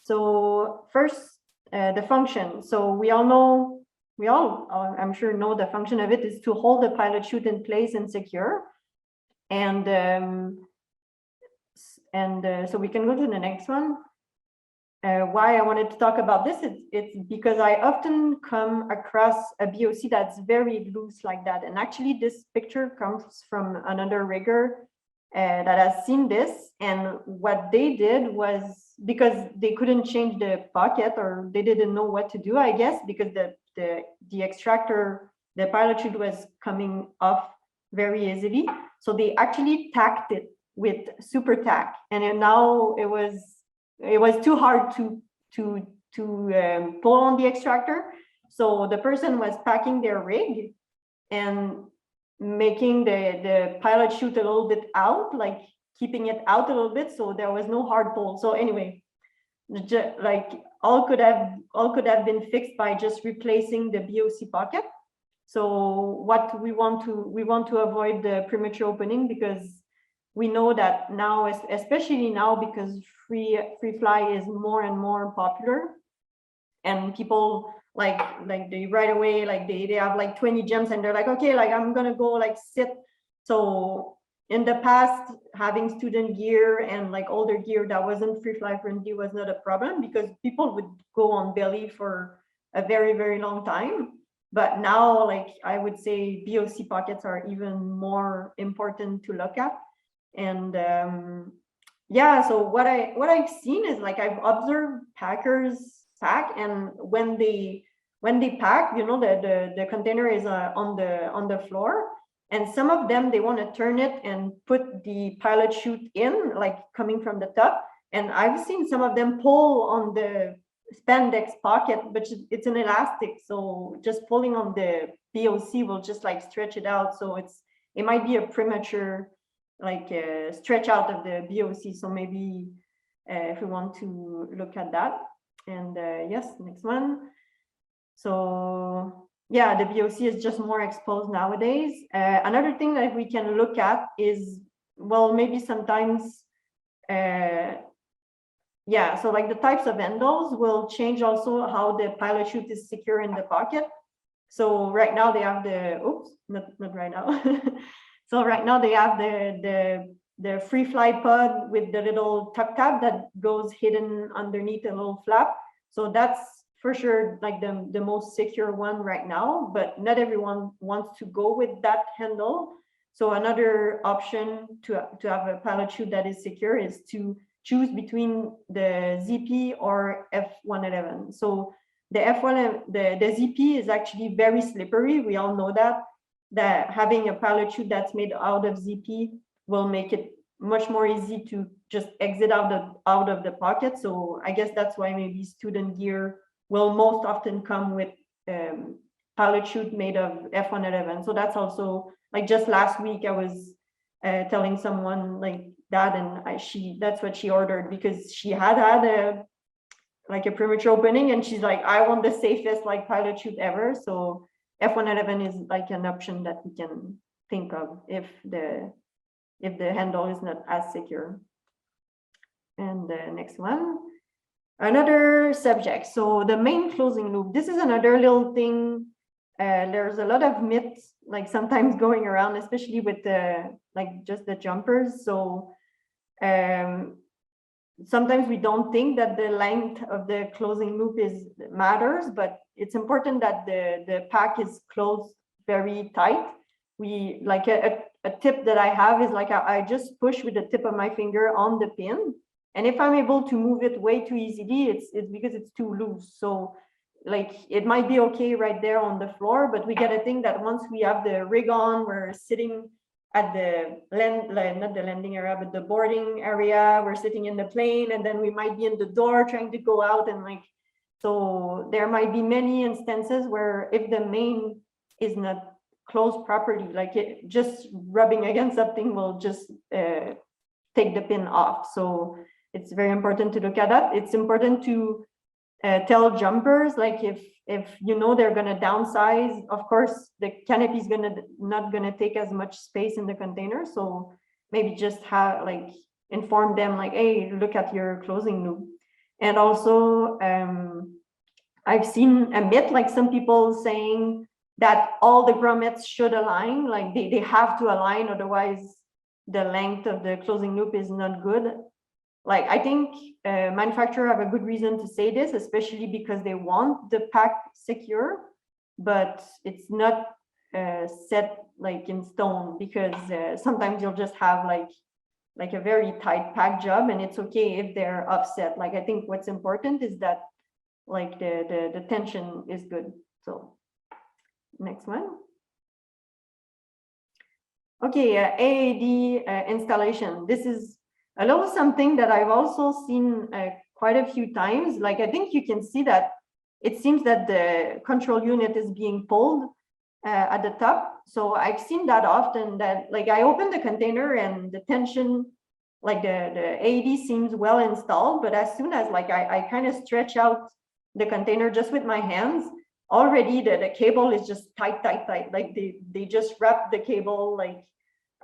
So first, the function. So we all, I'm sure, know the function of it is to hold the pilot chute in place and secure. And so we can go to the next one. Why I wanted to talk about this, it's because I often come across a BOC that's very loose like that. And actually this picture comes from another rigger that has seen this, and what they did was, because they couldn't change the pocket, or they didn't know what to do, I guess, because the extractor, the pilot chute was coming off very easily. So they actually tacked it with super tack, and now it was too hard to pull on the extractor. So the person was packing their rig and making the pilot chute a little bit out, like keeping it out a little bit, so there was no hard pull. So anyway, like all could have been fixed by just replacing the BOC pocket. So what we want to avoid the premature opening, because we know that now, especially now, because free fly is more and more popular, and people like they right away, like they have like 20 jumps, and they're like, okay, like I'm gonna go like sit. So in the past, having student gear and like older gear that wasn't free fly friendly was not a problem, because people would go on belly for a very, very long time. But now, like I would say, BOC pockets are even more important to look at. And yeah, so what I've seen is, like, I've observed packers pack, and when they pack, you know, the container is on the floor, and some of them, they want to turn it and put the pilot chute in, like coming from the top. And I've seen some of them pull on the spandex pocket, but it's an elastic, so just pulling on the BOC will just like stretch it out. So it might be a premature like stretch out of the BOC. So maybe if we want to look at that. And yes, next one. So yeah, the BOC is just more exposed nowadays. Another thing that we can look at is, well, maybe sometimes yeah, so like the types of handles will change also how the pilot chute is secure in the pocket. So right now they have the, oops, not right now. So right now they have the free fly pod with the little tuck tab that goes hidden underneath a little flap. So that's for sure like the most secure one right now, but not everyone wants to go with that handle. So another option to have a pilot chute that is secure is to choose between the ZP or F111. So the the ZP is actually very slippery. We all know that having a pilot chute that's made out of ZP will make it much more easy to just exit out of the pocket. So I guess that's why maybe student gear will most often come with pilot chute made of F111. So that's also, like, just last week I was telling someone like that, and that's what she ordered, because she had a premature opening, and she's like, I want the safest like pilot chute ever. So F111 is like an option that we can think of if the handle is not as secure. And the next one, another subject. So the main closing loop, this is another little thing. There's a lot of myths like sometimes going around, especially with just the jumpers. So sometimes we don't think that the length of the closing loop matters, but it's important that the pack is closed very tight. We like a tip that I have is like I just push with the tip of my finger on the pin, and if I'm able to move it way too easily, it's because it's too loose. So like it might be okay right there on the floor, but we gotta think that once we have the rig on, we're sitting at the not the landing area, but the boarding area, we're sitting in the plane, and then we might be in the door trying to go out, and like, so there might be many instances where if the main is not closed properly, like it just rubbing against something will just take the pin off. So it's very important to look at that. It's important to tell jumpers, like if you know they're going to downsize, of course the canopy is not going to take as much space in the container, so maybe just inform them like, hey, look at your closing loop. And also I've seen a myth, like some people saying that all the grommets should align, like they have to align, otherwise the length of the closing loop is not good. Like, I think manufacturers have a good reason to say this, especially because they want the pack secure, but it's not set like in stone, because sometimes you'll just have like like a very tight pack job, and it's okay if they're offset. Like I think what's important is that like the tension is good. So next one. Okay, AAD installation. This is a little something that I've also seen quite a few times. Like I think you can see that it seems that the control unit is being pulled at the top. So I've seen that often, that like I open the container and the tension, like the AED seems well installed, but as soon as like I kind of stretch out the container just with my hands, already the cable is just tight. Like they just wrap the cable like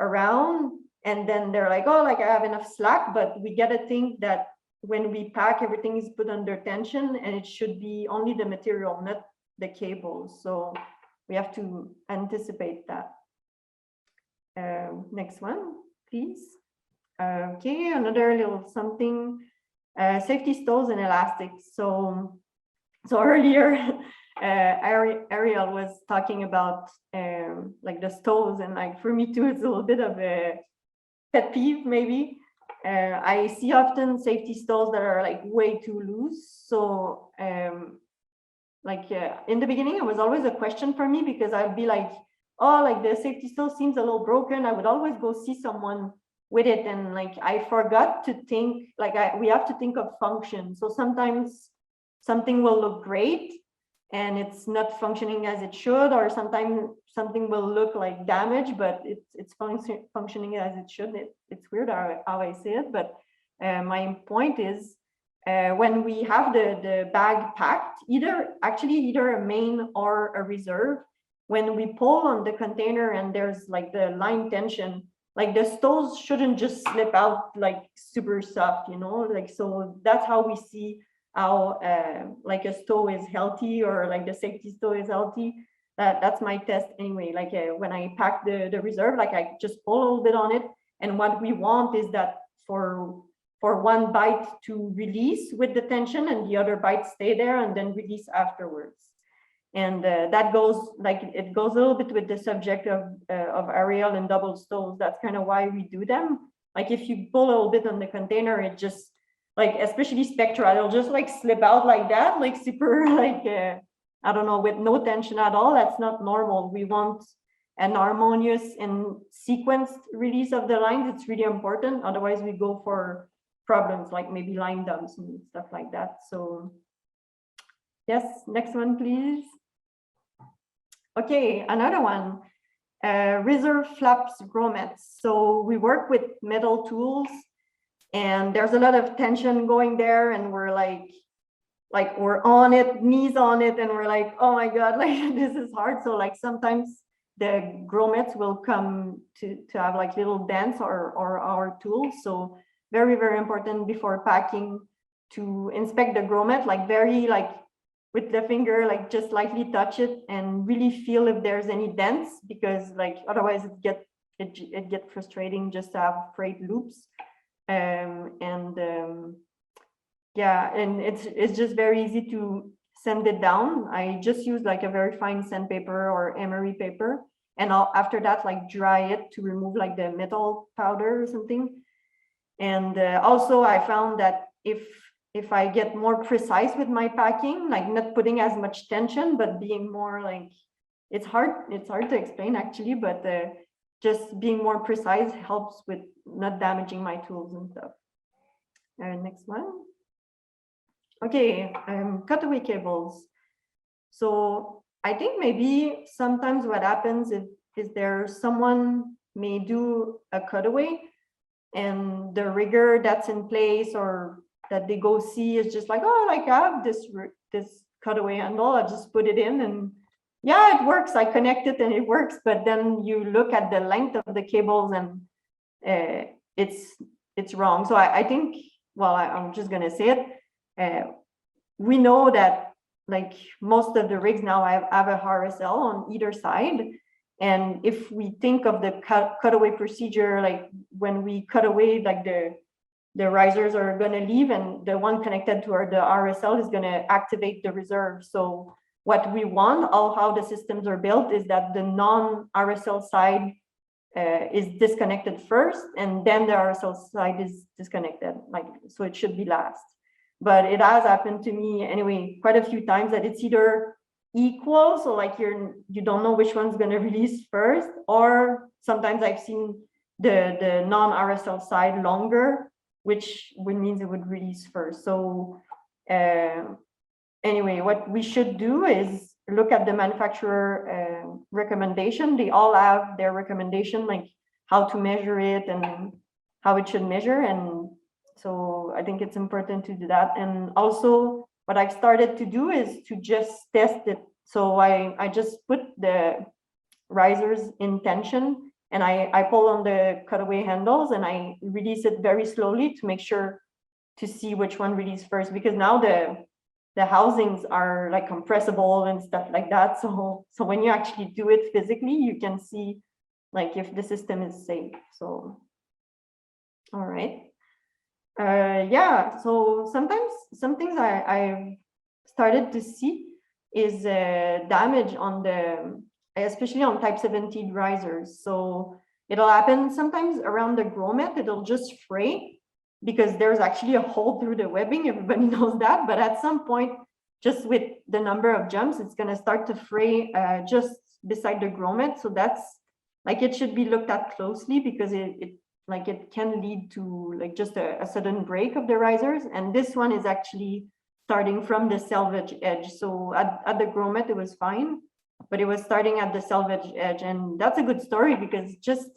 around, and then they're like, oh, like I have enough slack. But we gotta think that when we pack, everything is put under tension, and it should be only the material, not the cables. So we have to anticipate that. Next one, please. Okay, another little something, safety stalls and elastics. So earlier, Ariel was talking about like the stalls, and like for me too, it's a little bit of a pet peeve maybe. I see often safety stalls that are like way too loose. So in the beginning, it was always a question for me, because I'd be like, oh, like the safety stall seems a little broken. I would always go see someone with it, and like I forgot to think, like we have to think of function. So sometimes something will look great and it's not functioning as it should, or sometimes something will look like damage, but it's functioning as it should. It's weird how I say it, but my point is, when we have the bag packed, either a main or a reserve, when we pull on the container and there's like the line tension, like the stalls shouldn't just slip out like super soft, you know, like, so that's how we see how like a stall is healthy, or like the safety stall is healthy. That's my test anyway. Like when I pack the reserve, like I just pull a little bit on it, and what we want is that for one bite to release with the tension, and the other bite stay there and then release afterwards. And that goes, like, it goes a little bit with the subject of Ariel and double stalls. That's kind of why we do them. Like if you pull a little bit on the container, it just, like, especially Spectra, it'll just like slip out like that, like super, like, I don't know, with no tension at all. That's not normal. We want an harmonious and sequenced release of the lines. It's really important. Otherwise we go for problems like maybe line dumps and stuff like that. So yes, next one, please. Okay, another one, reserve flaps grommets. So we work with metal tools, and there's a lot of tension going there, and we're like we're on it, knees on it, and we're like, oh my God, like this is hard. So like sometimes the grommets will come to have like little dents or our tools. So very, very important before packing to inspect the grommet, like very like with the finger, like just lightly touch it and really feel if there's any dents, because like otherwise it get frustrating just to have freight loops. Yeah, and it's just very easy to sand it down. I just use like a very fine sandpaper or emery paper, and after that like dry it to remove like the metal powder or something. And also I found that if I get more precise with my packing, like not putting as much tension, but being more like, it's hard to explain actually, but just being more precise helps with not damaging my tools and stuff. Next one. Okay, cutaway cables. So I think maybe sometimes what happens is there someone may do a cutaway, and the rigger that's in place or that they go see is just like, oh, like I have this cutaway handle, I just put it in and yeah, it works. I connect it and it works. But then you look at the length of the cables and it's wrong. So I think, well, I'm just gonna say it. We know that like most of the rigs now have a RSL on either side. And if we think of the cutaway procedure, like when we cut away, like the risers are going to leave, and the one connected to the RSL is going to activate the reserve. So what we want, how the systems are built, is that the non-RSL side is disconnected first, and then the RSL side is disconnected, like, so it should be last. But it has happened to me anyway quite a few times that it's either equal, so like you don't know which one's going to release first, or sometimes I've seen the non-RSL side longer, which means it would release first. So anyway, what we should do is look at the manufacturer recommendation. They all have their recommendation, like how to measure it and how it should measure. And so I think it's important to do that. And also what I've started to do is to just test it. So I just put the risers in tension, and I pull on the cutaway handles and I release it very slowly to make sure to see which one release first, because now the housings are like compressible and stuff like that. So when you actually do it physically, you can see like if the system is safe. So, all right. Yeah, so sometimes some things I've started to see is damage on the, especially on type 17 risers. So it'll happen sometimes around the grommet, it'll just fray because there's actually a hole through the webbing, everybody knows that. But at some point, just with the number of jumps, it's gonna start to fray just beside the grommet. So that's like, it should be looked at closely because it can lead to like just a sudden break of the risers. And this one is actually starting from the selvage edge. So at the grommet, it was fine, but it was starting at the selvage edge. And that's a good story because just,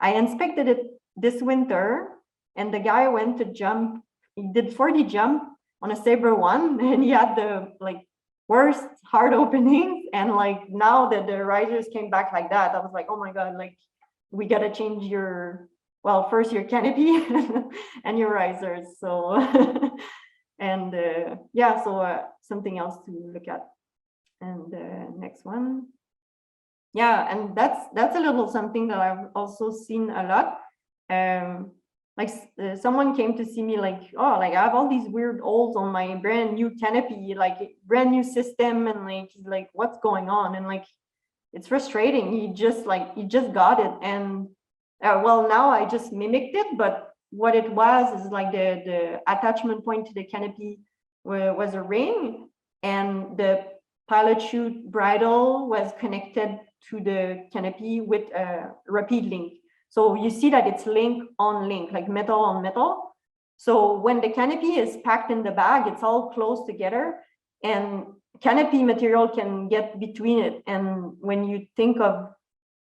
I inspected it this winter and the guy went to jump, he did 40 jump on a Sabre 1 and he had the like worst hard openings. And like now that the risers came back like that, I was like, oh my God, like we gotta change your, well, first your canopy and your risers. So, and yeah, so something else to look at. And next one. Yeah, and that's a little something that I've also seen a lot. Like someone came to see me like, oh, like I have all these weird holes on my brand new canopy, like brand new system, and like he's like, what's going on? And like it's frustrating. He just got it, and well, now I just mimicked it, but what it was is like the attachment point to the canopy was a ring, and the pilot chute bridle was connected to the canopy with a rapid link. So you see that it's link on link, like metal on metal. So when the canopy is packed in the bag, it's all close together, and canopy material can get between it. And when you think of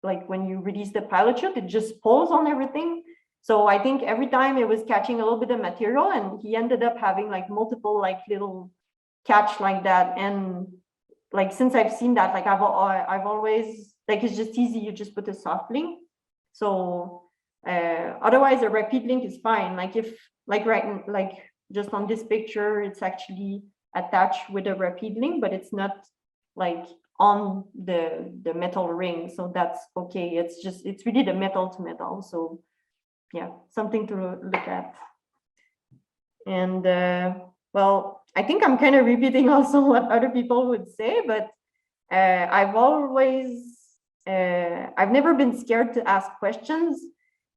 like when you release the pilot chute, it just pulls on everything. So I think every time it was catching a little bit of material, and he ended up having like multiple like little catch like that. And like since I've seen that, like I've always like, it's just easy, you just put a soft link. So otherwise a rapid link is fine. Like if like like just on this picture, it's actually attached with a rapid link, but it's not like on the metal ring. So that's okay. It's really the metal to metal. So yeah, something to look at. And well, I think I'm kind of repeating also what other people would say, but I've never been scared to ask questions,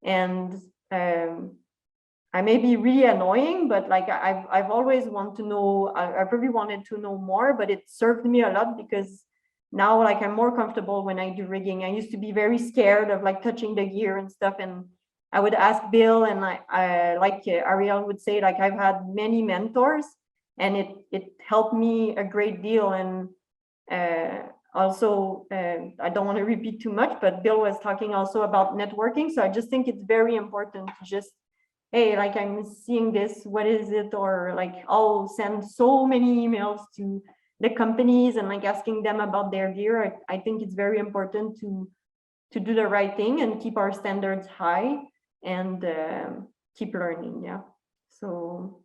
and I may be really annoying, but like I've always wanted to know, I really wanted to know more, but it served me a lot because now like I'm more comfortable when I do rigging. I used to be very scared of like touching the gear and stuff, and I would ask Bill, and I like Ariel would say, like I've had many mentors, and it helped me a great deal. And also, I don't want to repeat too much, but Bill was talking also about networking. So I just think it's very important to just, hey, like I'm seeing this, what is it? Or like I'll send so many emails to the companies and like asking them about their gear. I think it's very important to do the right thing and keep our standards high and keep learning. Yeah. So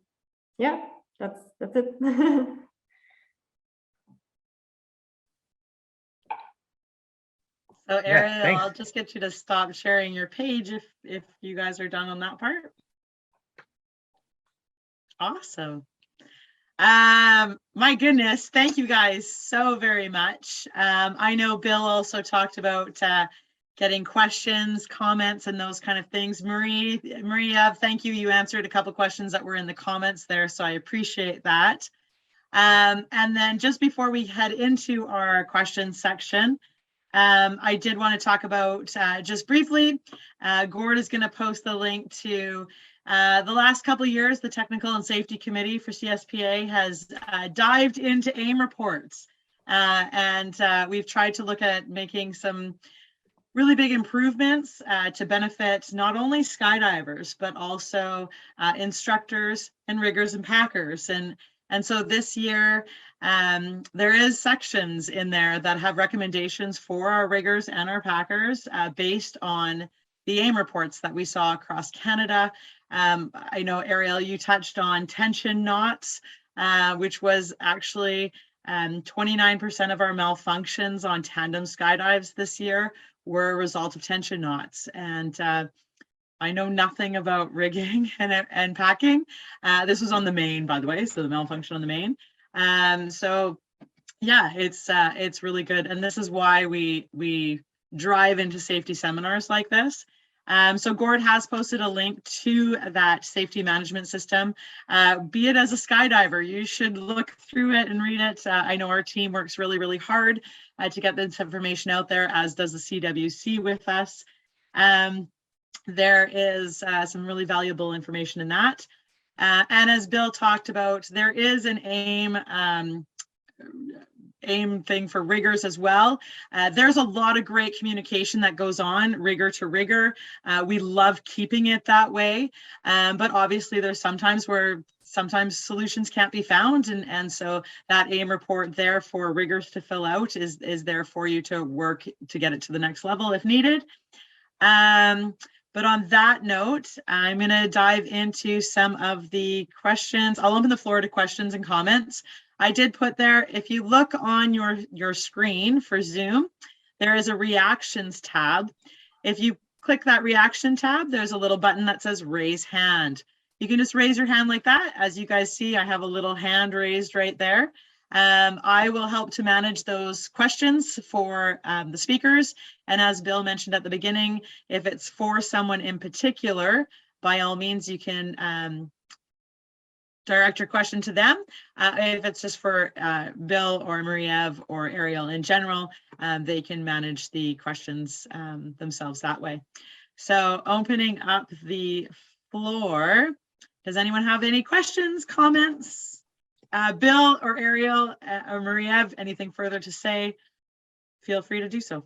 yeah, that's it. So Ariel, thanks. I'll just get you to stop sharing your page if you guys are done on that part. Awesome. My goodness, thank you guys so very much. I know Bill also talked about getting questions, comments, and those kind of things. Maria, thank you. You answered a couple questions that were in the comments there, so I appreciate that. And then just before we head into our questions section, I did want to talk about just briefly, Gord is going to post the link to the last couple of years, the Technical and Safety Committee for CSPA has dived into AIM reports. And we've tried to look at making some really big improvements to benefit not only skydivers, but also instructors and riggers and packers. And so this year, there is sections in there that have recommendations for our riggers and our packers based on the AIM reports that we saw across Canada. I know, Ariel, you touched on tension knots, which was actually 29% of our malfunctions on tandem skydives this year were a result of tension knots. And I know nothing about rigging and packing. This was on the main, by the way, so the malfunction on the main. So yeah, it's really good. And this is why we drive into safety seminars like this. So Gord has posted a link to that safety management system. Be it as a skydiver, you should look through it and read it. I know our team works really, really hard to get this information out there, as does the CWC with us. There is some really valuable information in that. And as Bill talked about, there is an AIM thing for riggers as well. There's a lot of great communication that goes on rigger to rigger. We love keeping it that way, but obviously there's sometimes where solutions can't be found, and so that AIM report there for riggers to fill out is there for you to work to get it to the next level if needed. But on that note, I'm going to dive into some of the questions. I'll open the floor to questions and comments. I did put there, if you look on your screen for Zoom, there is a reactions tab. If you click that reaction tab, there's a little button that says raise hand. You can just raise your hand like that. As you guys see, I have a little hand raised right there. I will help to manage those questions for the speakers. And as Bill mentioned at the beginning, if it's for someone in particular, by all means, you can direct your question to them. If it's just for Bill or Marie-Eve or Ariel in general, they can manage the questions themselves that way. So opening up the floor, does anyone have any questions, comments? Bill or Ariel or Marie-Eve, anything further to say? Feel free to do so.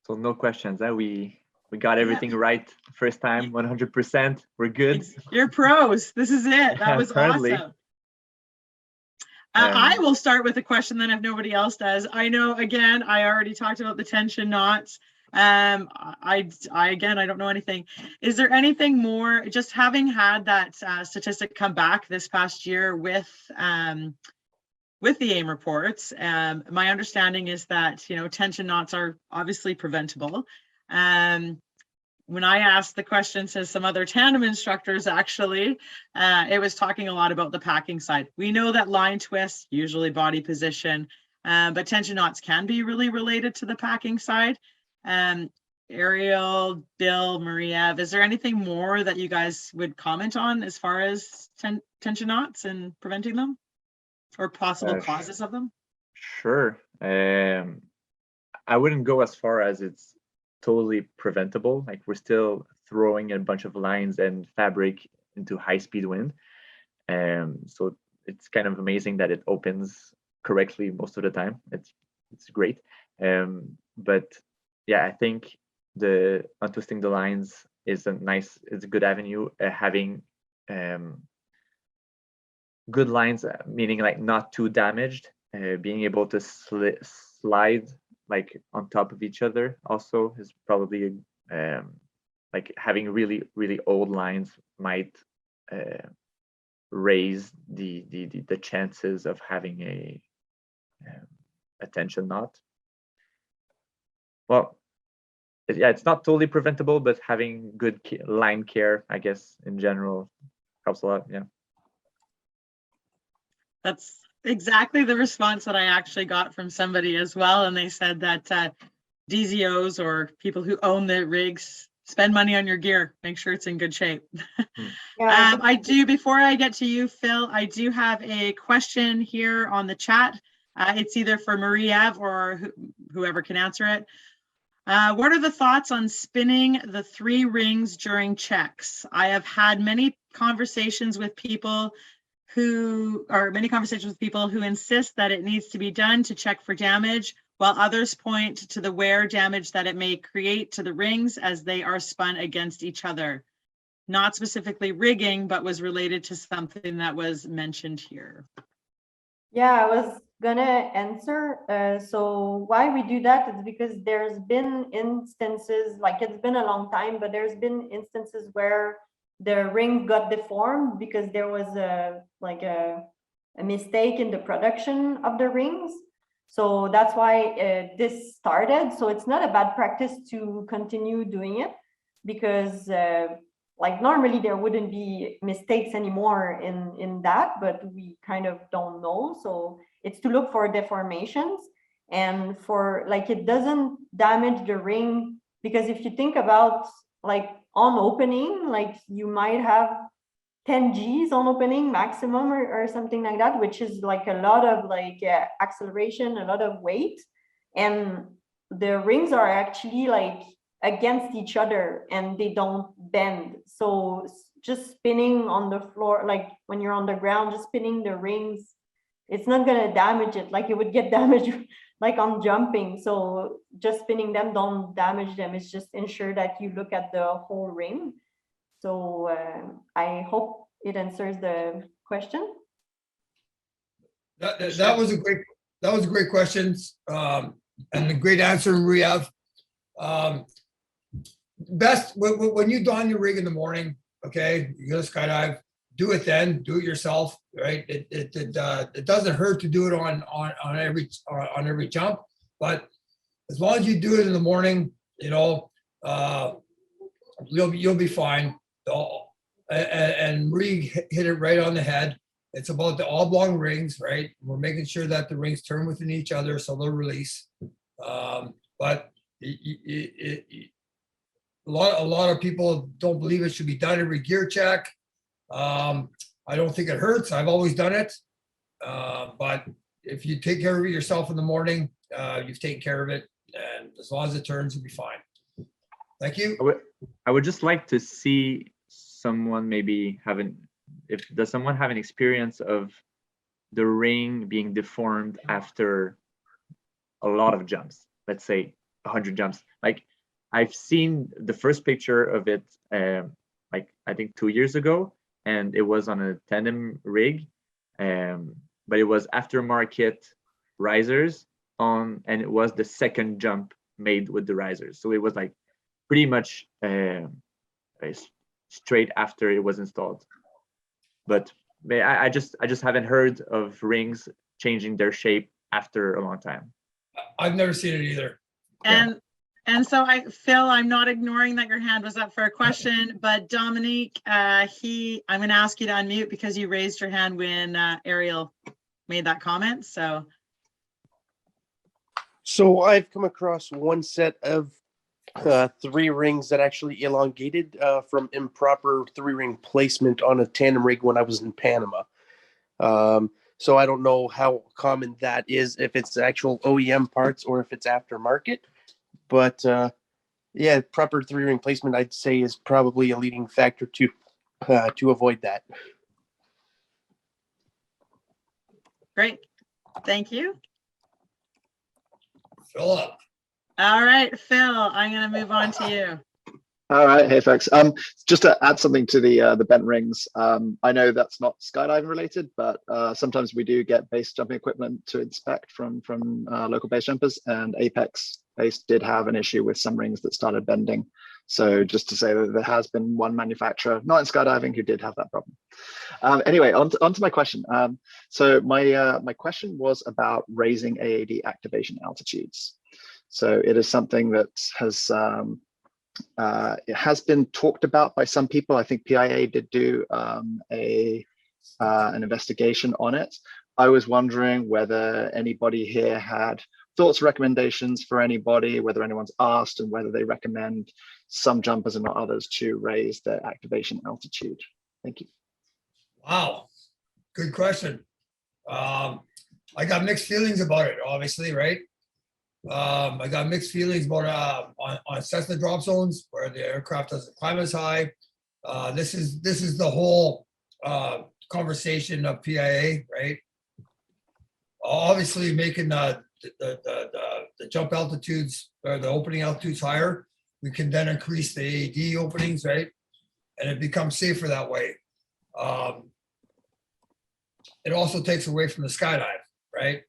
So no questions. We got everything right first time, 100%. We're good. You're pros. This is it. That was awesome. I will start with a question then if nobody else does. I know, again, I already talked about the tension knots. Again, I don't know anything. Is there anything more, just having had that statistic come back this past year with the AIM reports, my understanding is that, you know, tension knots are obviously preventable. When I asked the question to some other tandem instructors, actually, it was talking a lot about the packing side. We know that line twists, usually body position, but tension knots can be really related to the packing side. Ariel, Bill, Marie-Eve, is there anything more that you guys would comment on as far as tension knots and preventing them, or possible causes of them? Sure. I wouldn't go as far as it's totally preventable. Like, we're still throwing a bunch of lines and fabric into high-speed wind. So it's kind of amazing that it opens correctly most of the time. It's great. But yeah, I think the untwisting the lines is a good avenue. Having good lines, meaning like not too damaged, being able to slide like on top of each other also is probably like having really, really old lines might raise the chances of having a tension knot. Well, yeah, it's not totally preventable, but having good line care, I guess, in general helps a lot. Yeah. exactly the response that I actually got from somebody as well. And they said that DZOs or people who own the rigs spend money on your gear, make sure it's in good shape. Yeah, I do, before I get to you, Phil, I do have a question here on the chat. It's either for Marie-Eve or whoever can answer it. What are the thoughts on spinning the 3 rings during checks? I have had many conversations with people who insist that it needs to be done to check for damage, while others point to the wear damage that it may create to the rings as they are spun against each other. Not specifically rigging, but was related to something that was mentioned here. Yeah, I was gonna answer. So why we do that is because there's been instances, like it's been a long time, but there's been instances where the ring got deformed because there was a mistake in the production of the rings. So that's why this started. So it's not a bad practice to continue doing it, because like normally there wouldn't be mistakes anymore in that, but we kind of don't know. So it's to look for deformations, and for like it doesn't damage the ring, because if you think about like on opening, like you might have 10 Gs on opening maximum or something like that, which is like a lot of like acceleration, a lot of weight, and the rings are actually like against each other and they don't bend. So just spinning on the floor, like when you're on the ground, just spinning the rings, it's not going to damage it like it would get damaged like on jumping. So just spinning them don't damage them. It's just ensure that you look at the whole ring. So I hope it answers the question. That was a great question, and a great answer, Maria. Best when you don your rig in the morning, okay, you go to skydive, do it then, do it yourself, right? It doesn't hurt to do it on every jump, but as long as you do it in the morning, you know, you'll be fine. And Marie hit it right on the head. It's about the oblong rings, right? We're making sure that the rings turn within each other so they'll release. But a lot of people don't believe it should be done every gear check. I don't think it hurts. I've always done it. But if you take care of it yourself in the morning, you've taken care of it. And as long as it turns, you'll be fine. Thank you. I would just like to see someone maybe does someone have an experience of the ring being deformed after a lot of jumps, let's say 100 jumps. Like I've seen the first picture of it like I think 2 years ago, and it was on a tandem rig, but it was aftermarket risers on, and it was the second jump made with the risers. So it was like pretty much straight after it was installed. But I just haven't heard of rings changing their shape after a long time. I've never seen it either. And so Phil, I'm not ignoring that your hand was up for a question, but Dominique, I'm going to ask you to unmute because you raised your hand when Ariel made that comment. So I've come across one set of 3 rings that actually elongated from improper 3-ring placement on a tandem rig when I was in Panama. So I don't know how common that is, if it's actual OEM parts or if it's aftermarket. But yeah, proper 3-ring placement, I'd say, is probably a leading factor to avoid that. great. Thank you. Philip. All right, Phil, I'm going to move on to you. All right, hey folks. Just to add something to the bent rings. I know that's not skydiving related, but sometimes we do get base jumping equipment to inspect from local base jumpers, and Apex Base did have an issue with some rings that started bending. So just to say that there has been one manufacturer, not in skydiving, who did have that problem. Anyway, on to my question. So my question was about raising AAD activation altitudes. So it is something that it has been talked about by some people. I think PIA did do an investigation on it, I was wondering whether anybody here had thoughts, recommendations for anybody, whether anyone's asked, and whether they recommend some jumpers and not others to raise their activation altitude. Thank you. Wow, good question. I got mixed feelings about it, obviously, right? I got mixed feelings about on Cessna drop zones where the aircraft doesn't climb as high. This is the whole conversation of PIA, right? Obviously, making the jump altitudes or the opening altitudes higher, we can then increase the AAD openings, right? And it becomes safer that way. It also takes away from the skydive, right?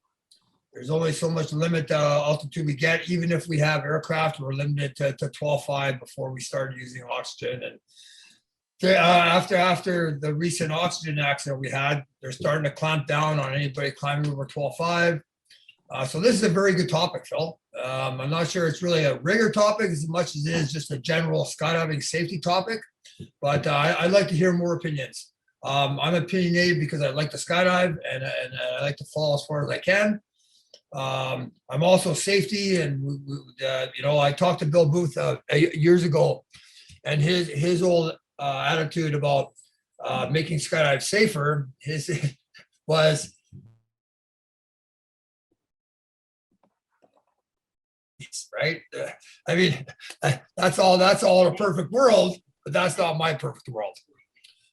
There's only so much limit altitude we get. Even if we have aircraft, we're limited to 12.5 before we start using oxygen. And after the recent oxygen accident we had, they're starting to clamp down on anybody climbing over 12.5. So this is a very good topic, Phil. I'm not sure it's really a rigor topic as much as it is just a general skydiving safety topic, but I'd like to hear more opinions. I'm opinionated because I like to skydive and I like to fall as far as I can. I'm also safety, and you know, I talked to Bill Booth years ago, and his old attitude about making skydive safer was right. I mean, that's all a perfect world, but that's not my perfect world.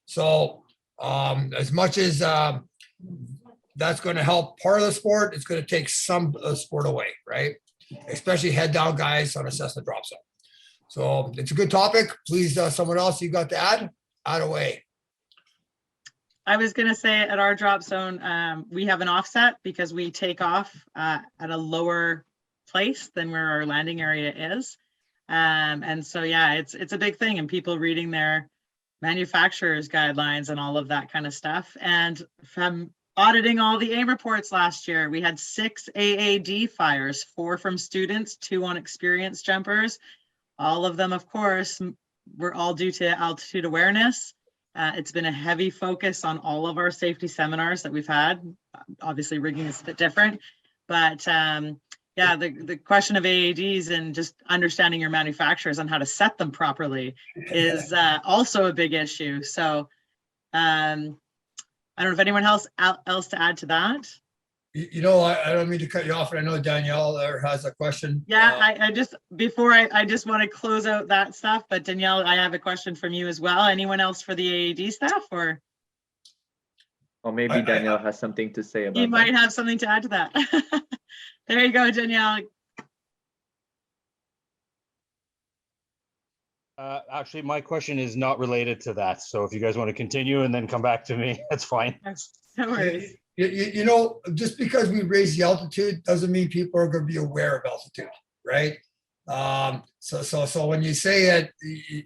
So as much as that's going to help part of the sport, it's going to take some of the sport away, right? Especially head down guys on a Cessna drop zone. So it's a good topic. Please, someone else you got to add away. I was going to say at our drop zone, we have an offset because we take off at a lower place than where our landing area is. And so, yeah, it's a big thing, and people reading their manufacturer's guidelines and all of that kind of stuff. And from auditing all the AIM reports last year, we had 6 AAD fires, 4 from students, 2 on experienced jumpers. All of them, of course, were all due to altitude awareness. It's been a heavy focus on all of our safety seminars that we've had. Obviously, rigging is a bit different, but yeah, the question of AADs and just understanding your manufacturers on how to set them properly is also a big issue. So I don't know if anyone else to add to that. You know, I don't mean to cut you off, and I know Danielle there has a question. Yeah, I just want to close out that stuff, but Danielle, I have a question from you as well. Anyone else for the AAD stuff, or? Or maybe Danielle has something to say about You might that. have something to add to that. There you go, Danielle. Actually, my question is not related to that. So if you guys want to continue and then come back to me, that's fine. No worries. You know, just because we raise the altitude doesn't mean people are going to be aware of altitude, right? So when you say it,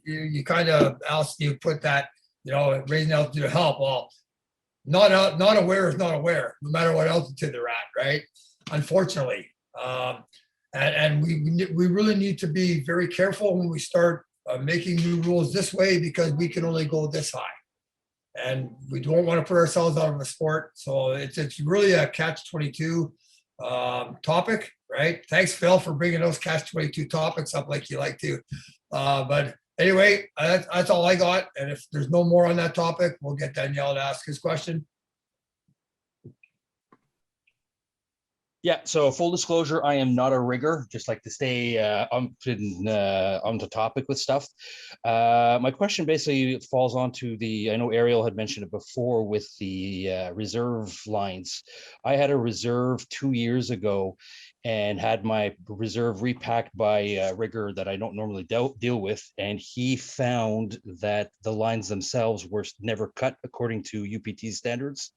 you kind of you put that, you know, raising altitude to help. Well, not aware is not aware, no matter what altitude they're at, right? Unfortunately, and we really need to be very careful when we start making new rules this way, because we can only go this high, and we don't want to put ourselves out of the sport. So it's really a catch-22 topic, right? Thanks, Phil, for bringing those catch-22 topics up like you like to. But anyway, that's all I got. And if there's no more on that topic, we'll get Danielle to ask his question. Yeah, so full disclosure, I am not a rigger, just like to stay on the topic with stuff. My question basically falls onto I know Ariel had mentioned it before with the reserve lines. I had a reserve 2 years ago and had my reserve repacked by a rigger that I don't normally deal with. And he found that the lines themselves were never cut according to UPT standards.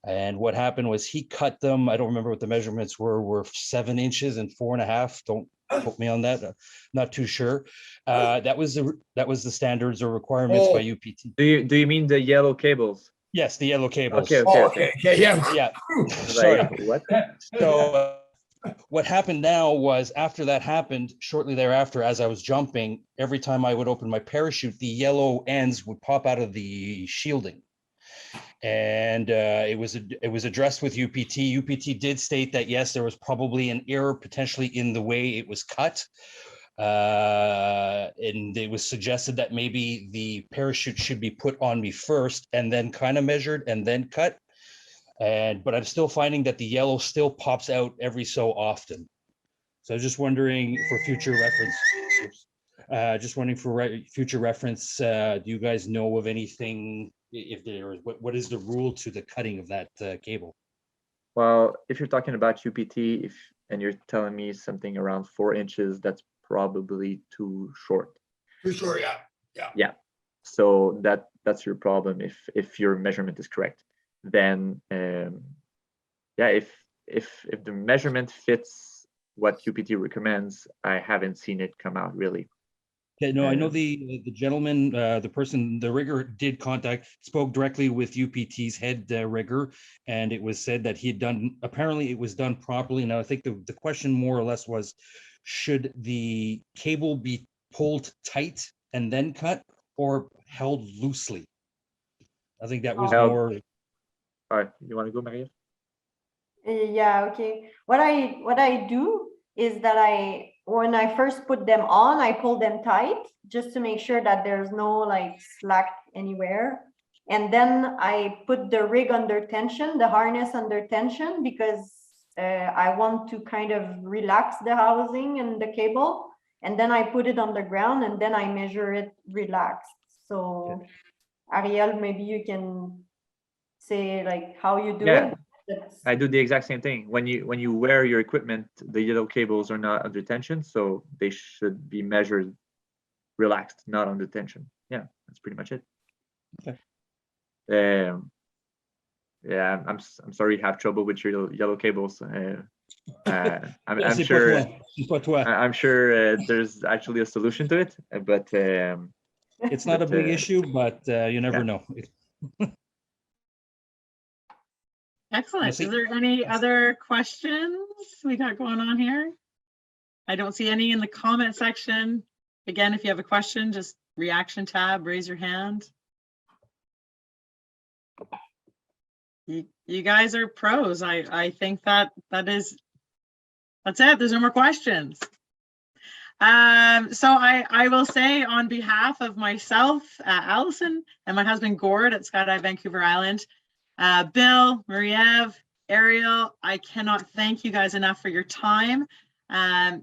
And what happened was he cut them. I don't remember what the measurements were 7 inches and 4.5. Don't quote me on that. Not too sure. That was the standards or requirements by UPT. Do you mean the yellow cables? Yes, the yellow cables. Okay. Yeah. Sorry. Like, what? So what happened now was, after that happened, shortly thereafter, as I was jumping, every time I would open my parachute, the yellow ends would pop out of the shielding. and it was addressed with UPT. UPT did state that yes, there was probably an error potentially in the way it was cut. And it was suggested that maybe the parachute should be put on me first and then kind of measured and then cut. But I'm still finding that the yellow still pops out every so often. So I was just wondering for future reference, future reference, do you guys know of anything, if there is, what is the rule to the cutting of that cable? Well, if you're talking about UPT, and you're telling me something around 4 inches, that's probably too short. For sure, yeah. So that's your problem if your measurement is correct. Then if the measurement fits what UPT recommends, I haven't seen it come out really. Yeah, no, I know the gentleman, the rigger spoke directly with UPT's head rigger, and it was said that apparently it was done properly. Now I think the question more or less was, should the cable be pulled tight and then cut, or held loosely? I think that was more. All right, you want to go, Maria? Yeah, okay. What I do is that when I first put them on, I pull them tight just to make sure that there's no like slack anywhere. And then I put the rig under tension, the harness under tension, because I want to kind of relax the housing and the cable. And then I put it on the ground and then I measure it relaxed. So Ariel, maybe you can say like how you do it. I do the exact same thing. When you wear your equipment, the yellow cables are not under tension, so they should be measured relaxed, not under tension. Yeah, that's pretty much it. Okay. Yeah, I'm sorry you have trouble with your yellow cables. I'm sure there's actually a solution to it, but it's not a big issue, but you never know. Excellent. Is there any other questions we got going on here? I don't see any in the comment section. Again, if you have a question, just reaction tab, raise your hand. You guys are pros. I think that's it. There's no more questions. So I will say on behalf of myself, Allison, and my husband Gord at Skydive Vancouver Island, Bill, Marie-Eve, Ariel, I cannot thank you guys enough for your time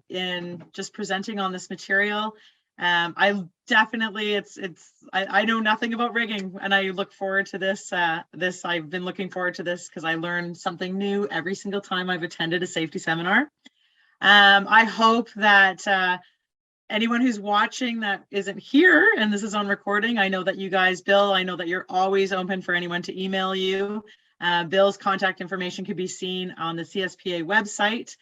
in just presenting on this material. I definitely, I know nothing about rigging, and I look forward to this. I've been looking forward to this because I learn something new every single time I've attended a safety seminar. I hope that anyone who's watching that isn't here, and this is on recording, I know that you guys, Bill, I know that you're always open for anyone to email you. Bill's contact information can be seen on the CSPA website.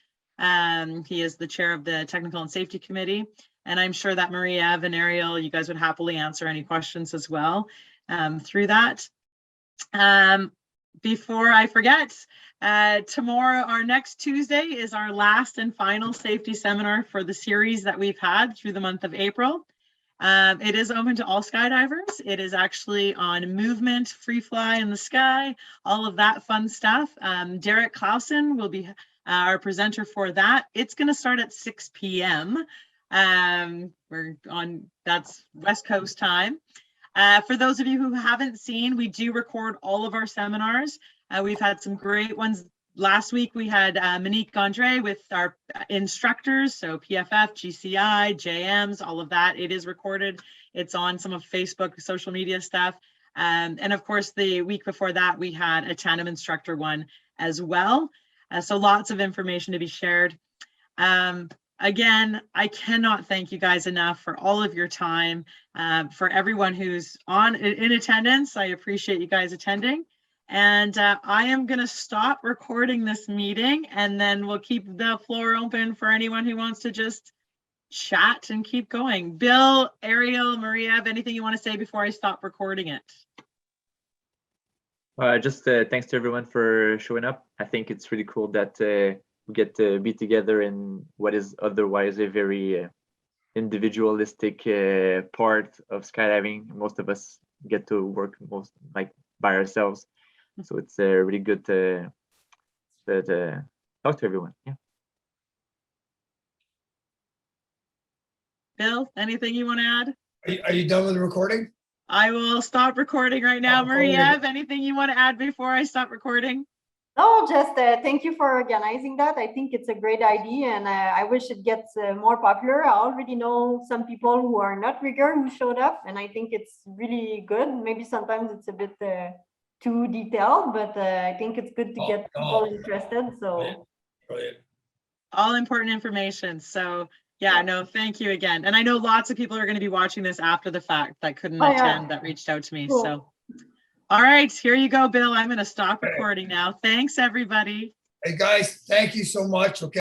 He is the chair of the Technical and Safety Committee. And I'm sure that Marie-Eve and Ariel, you guys would happily answer any questions as well through that. Before I forget, tomorrow, our next Tuesday, is our last and final safety seminar for the series that we've had through the month of April. It is open to all skydivers. It is actually on movement, free fly in the sky, all of that fun stuff. Derek Clausen will be our presenter for that. It's going to start at 6 p.m. That's West Coast time. For those of you who haven't seen, we do record all of our seminars. We've had some great ones. Last week, we had Monique Andre with our instructors, so PFF, GCI, JMs, all of that. It is recorded. It's on some of Facebook social media stuff. And of course, the week before that, we had a tandem instructor one as well. So lots of information to be shared. Again, I cannot thank you guys enough for all of your time. For everyone who's in attendance, I appreciate you guys attending. And I am going to stop recording this meeting, and then we'll keep the floor open for anyone who wants to just chat and keep going. Bill, Ariel, Marie-Eve, anything you want to say before I stop recording it? Just thanks to everyone for showing up. I think it's really cool that we get to be together in what is otherwise a very individualistic part of skydiving. Most of us get to work by ourselves. So it's really good to talk to everyone. Yeah. Bill, anything you want to add? Are you done with the recording? I will stop recording right now. Oh, Marie-Eve, anything you want to add before I stop recording? No, just thank you for organizing that. I think it's a great idea, and I wish it gets more popular. I already know some people who are not rigger who showed up, and I think it's really good. Maybe sometimes it's a bit too detailed, but I think it's good to get people interested. So Brilliant. All important information. So yeah, no, thank you again. And I know lots of people are going to be watching this after the fact that couldn't attend, that reached out to me. Cool. So, all right, here you go, Bill. I'm going to stop recording now. Thanks, everybody. Hey, guys, thank you so much. Okay.